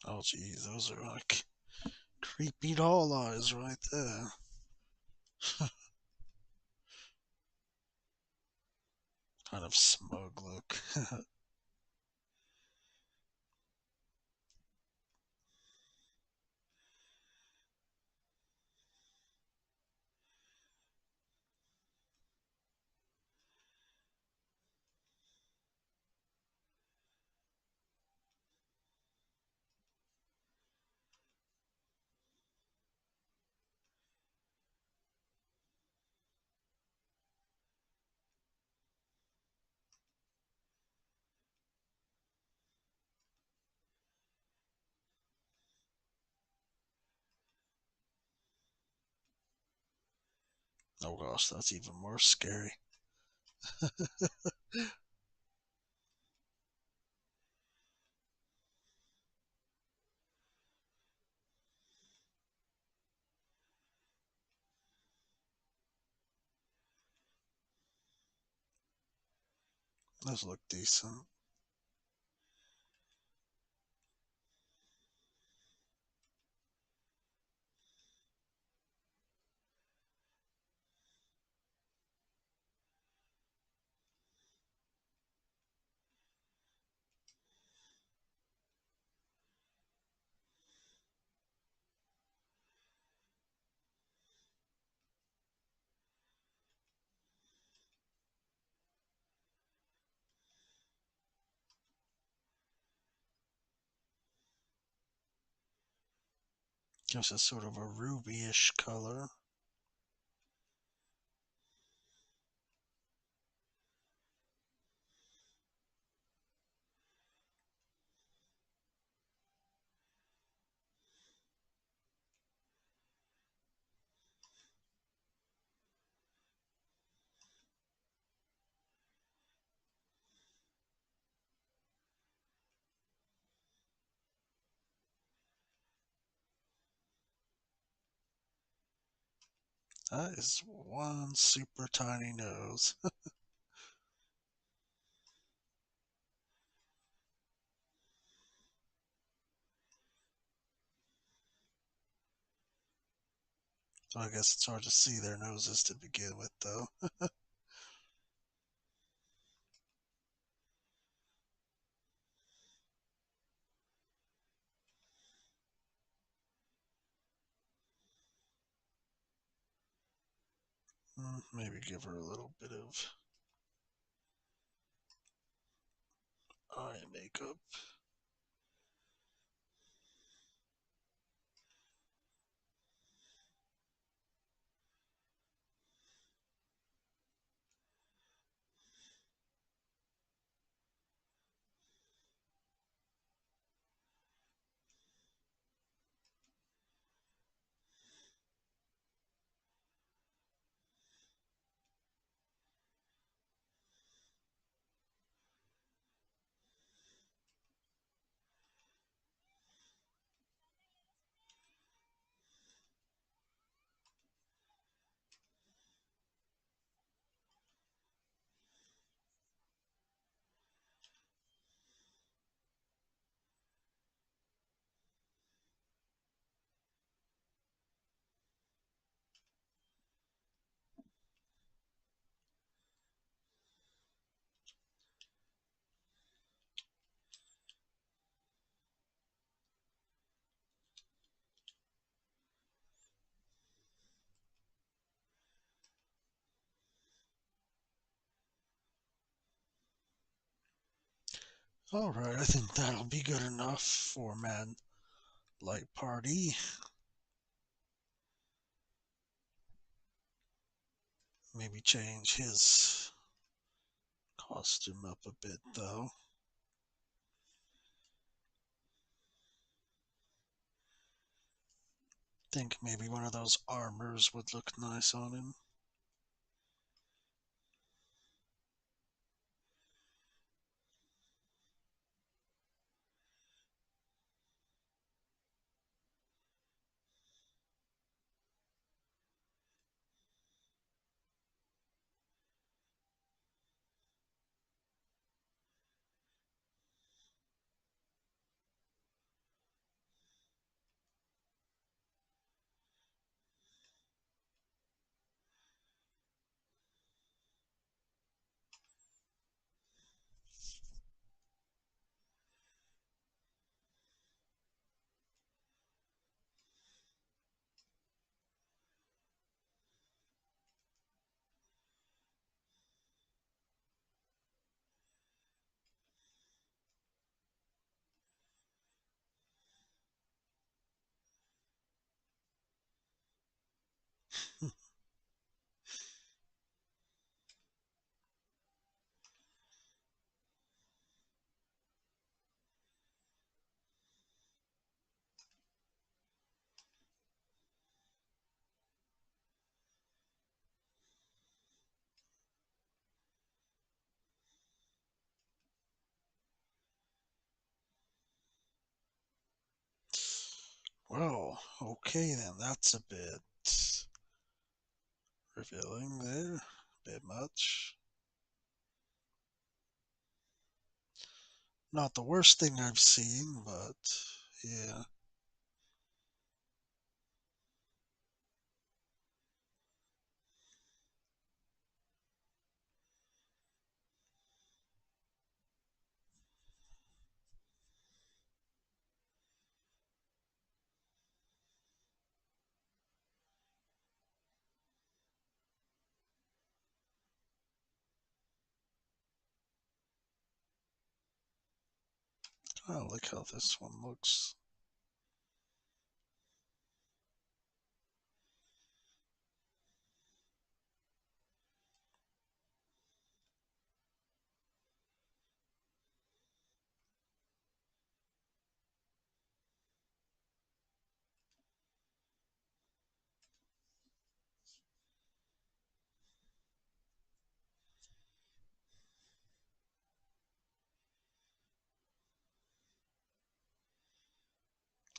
Oh, geez, those are like creepy doll eyes right there. Kind of smug look. Oh gosh, that's even more scary. Those look decent. Gives it sort of a ruby-ish color. That is one super tiny nose. So I guess it's hard to see their noses to begin with, though. Maybe give her a little bit of eye makeup. Alright, I think that'll be good enough for Man Light Party. Maybe change his costume up a bit, though. Think maybe one of those armors would look nice on him. Well, okay then, that's a bit revealing there. A bit much. Not the worst thing I've seen, but yeah. I like how this one looks.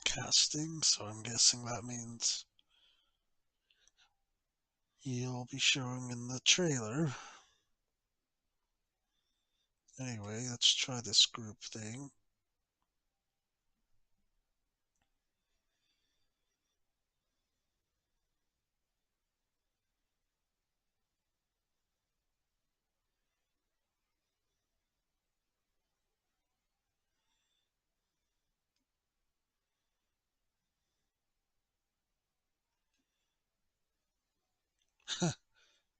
Casting, so I'm guessing that means you'll be showing in the trailer. Anyway, let's try this group thing.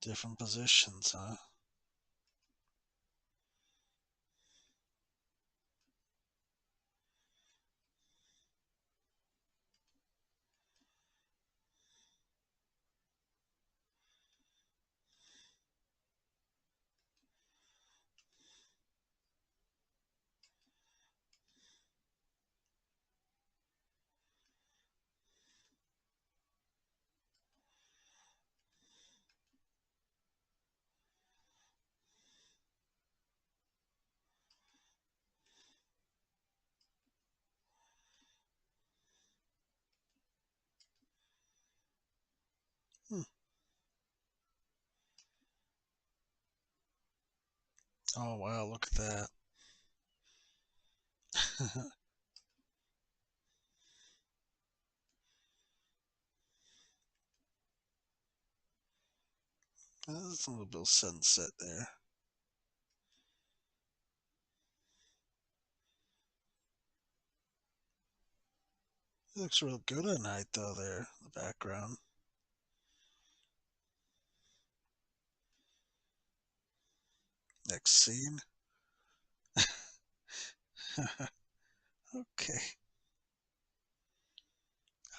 Different positions, huh? Hmm. Oh wow, look at that. There's a little bit of sunset there. It looks real good at night though there, the background. Next scene. Okay.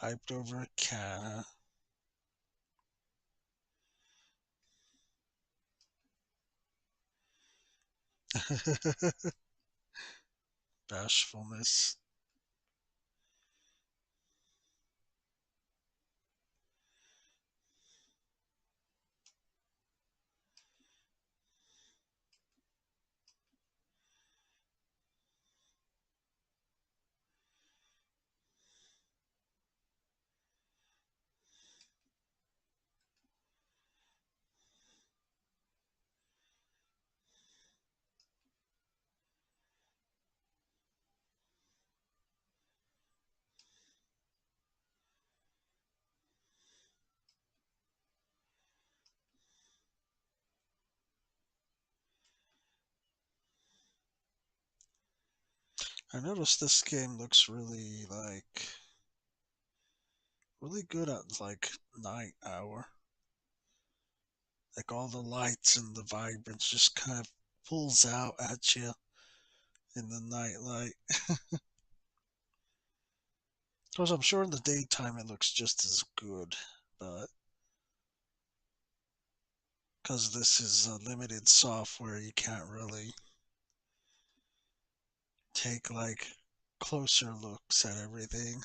Hyped over a can, huh? Bashfulness. I noticed this game looks really good at like night hour. Like all the lights and the vibrance just kind of pulls out at you in the night light. Because I'm sure in the daytime it looks just as good, but because this is a limited software, you can't really take like closer looks at everything.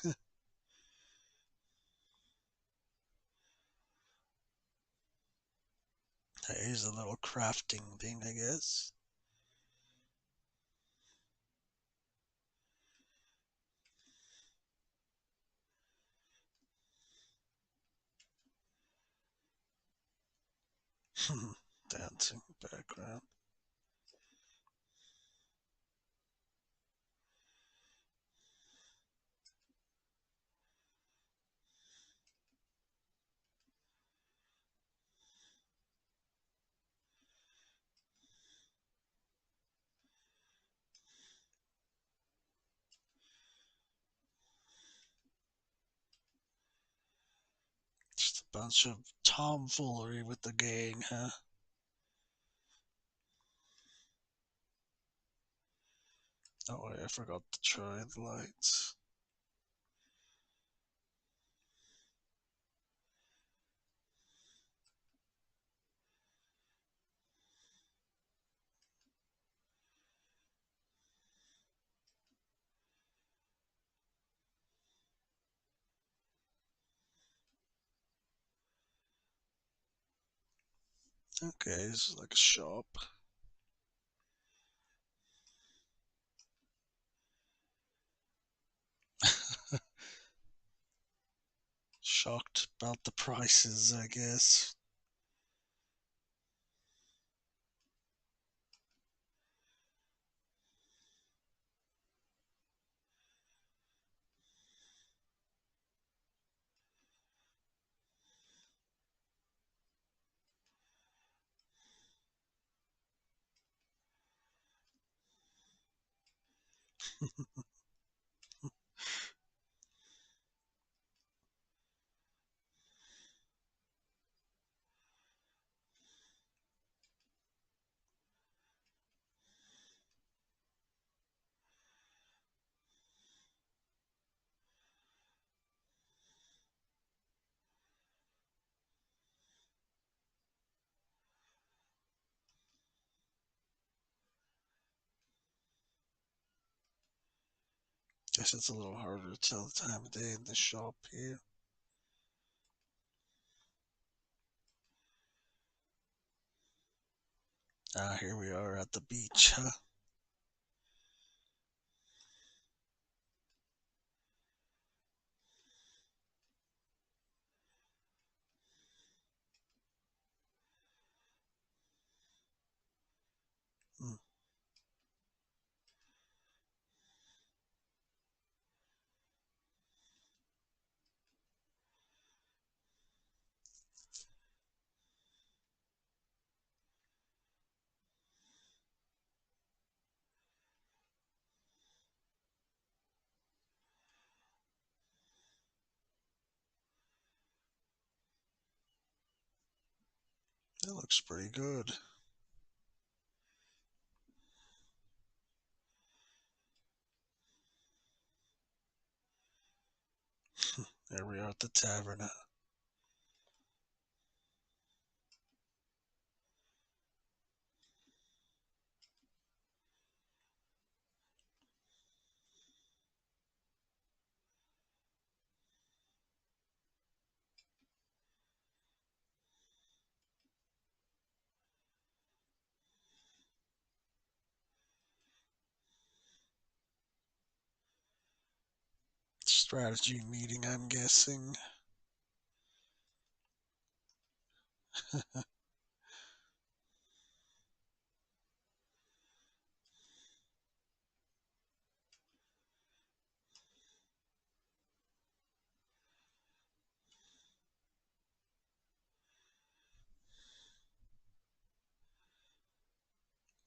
Here's a little crafting thing, I guess. Dancing background. Just a bunch of tomfoolery with the gang, huh? Oh, wait, I forgot to try the lights. Okay, this is like a shop. Shocked about the prices, I guess. Guess it's a little harder to tell the time of day in the shop here. Ah, here we are at the beach, huh? Mm, that looks pretty good. There we are at the tavern. Strategy meeting, I'm guessing.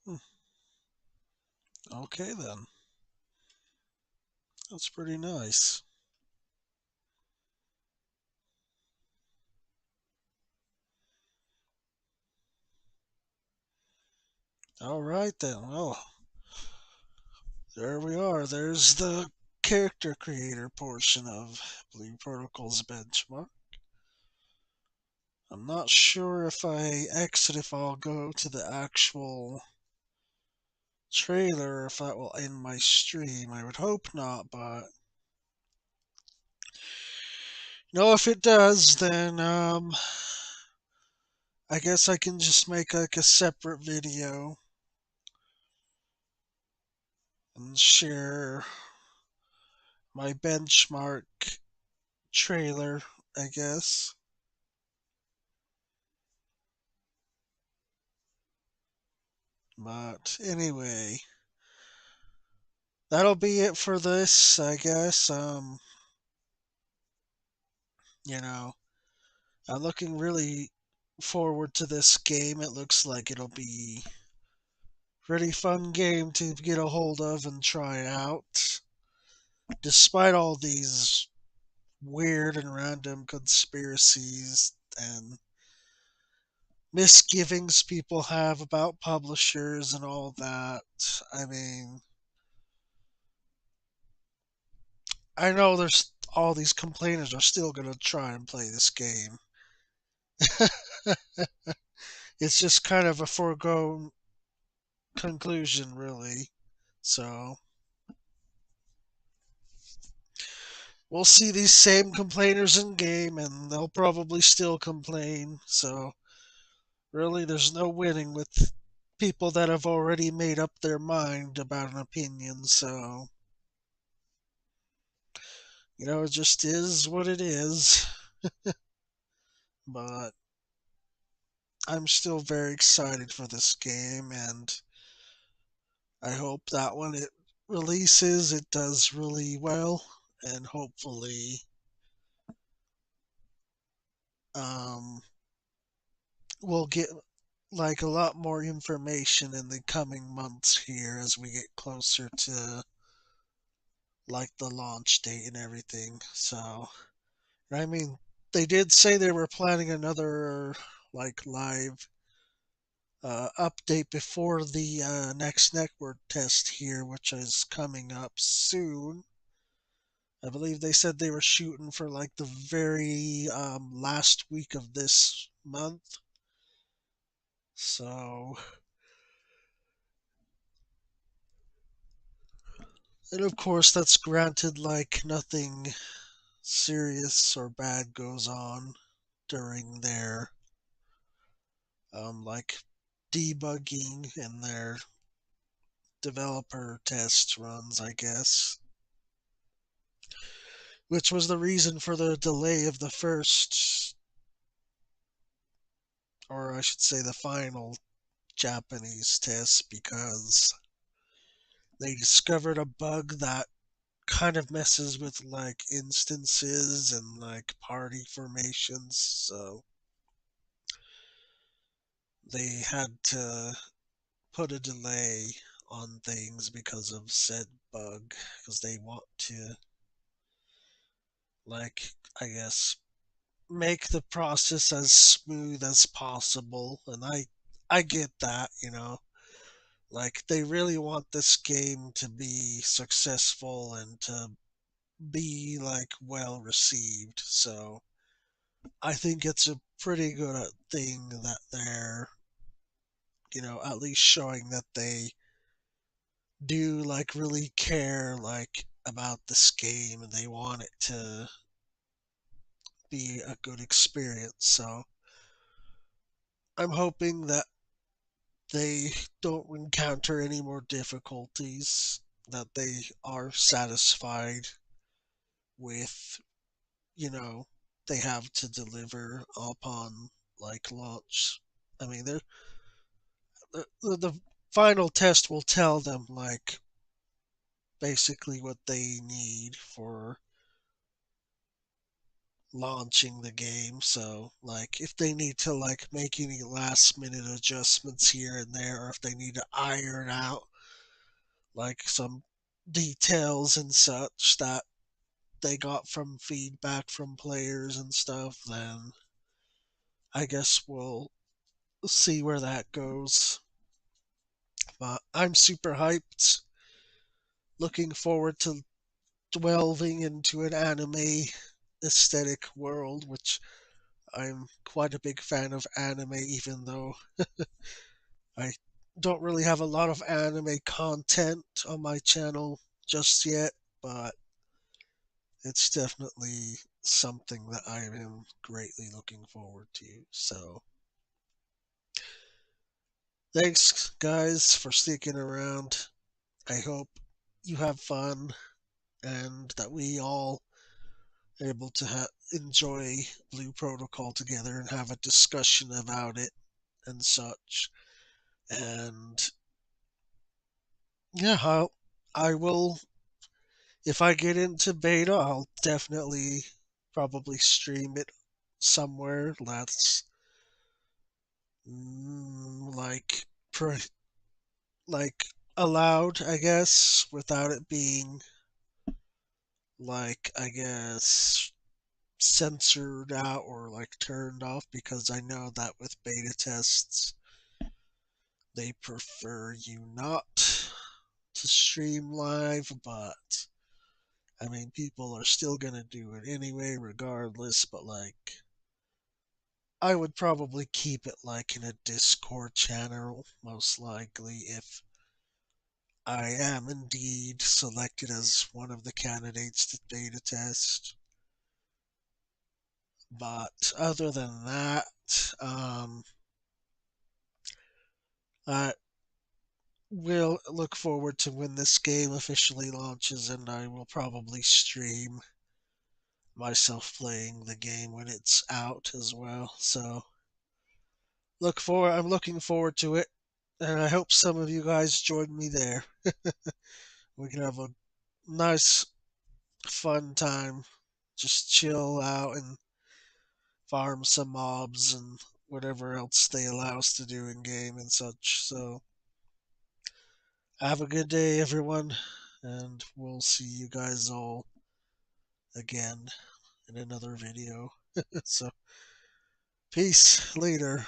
Hmm, okay then. That's pretty nice. All right then. Well, there we are. There's the character creator portion of Blue Protocol's benchmark. I'm not sure if I exit if I'll go to the actual trailer, if that will end my stream. I would hope not, but no, if it does, then I guess I can just make like a separate video and share my benchmark trailer, I guess. But anyway, that'll be it for this, I guess. You know, I'm looking really forward to this game. It looks like it'll be a pretty fun game to get a hold of and try out. Despite all these weird and random conspiracies and misgivings people have about publishers and all that. I mean, I know there's all these complainers are still going to try and play this game. It's just kind of a foregone conclusion, really. So, we'll see these same complainers in game, and they'll probably still complain. So, really, there's no winning with people that have already made up their mind about an opinion. So, it just is what it is. But I'm still very excited for this game, and I hope that when it releases, it does really well, and hopefully, um, we'll get like a lot more information in the coming months here as we get closer to like the launch date and everything. So, I mean, they did say they were planning another like live update before the next network test here, which is coming up soon. I believe they said they were shooting for like the very last week of this month. So And of course, that's granted, like, nothing serious or bad goes on during their, like, debugging and their developer test runs, I guess. Which was the reason for the delay of the first, or I should say the final Japanese test, because they discovered a bug that kind of messes with like instances and like party formations, so they had to put a delay on things because of said bug, because they want to, like, I guess, make the process as smooth as possible. And I get that, like, they really want this game to be successful and to be like well received. So I think it's a pretty good thing that they're, at least showing that they do like really care like about this game and they want it to be a good experience. So I'm hoping that they don't encounter any more difficulties, that they are satisfied with, you know, they have to deliver upon like launch. I mean, the final test will tell them like basically what they need for launching the game. So like if they need to like make any last minute adjustments here and there, or if they need to iron out like some details and such that they got from feedback from players and stuff, then I guess we'll see where that goes. But I'm super hyped, looking forward to delving into an anime aesthetic world, which I'm quite a big fan of anime, even though I don't really have a lot of anime content on my channel just yet, but it's definitely something that I am greatly looking forward to. So, thanks, guys, for sticking around. I hope you have fun and that we all are able to enjoy Blue Protocol together and have a discussion about it and such. And yeah, I will, if I get into beta, I'll definitely probably stream it somewhere that's like like allowed, I guess, without it being like, I guess, censored out or like turned off, because I know that with beta tests they prefer you not to stream live, but I mean, people are still gonna do it anyway, regardless. But like, I would probably keep it like in a Discord channel, most likely, if I am indeed selected as one of the candidates to beta test. But other than that, I will look forward to when this game officially launches, and I will probably stream myself playing the game when it's out as well. So I'm looking forward to it, and I hope some of you guys join me there. We can have a nice, fun time, just chill out and farm some mobs and whatever else they allow us to do in game and such. So have a good day, everyone, and we'll see you guys all again in another video. So peace later.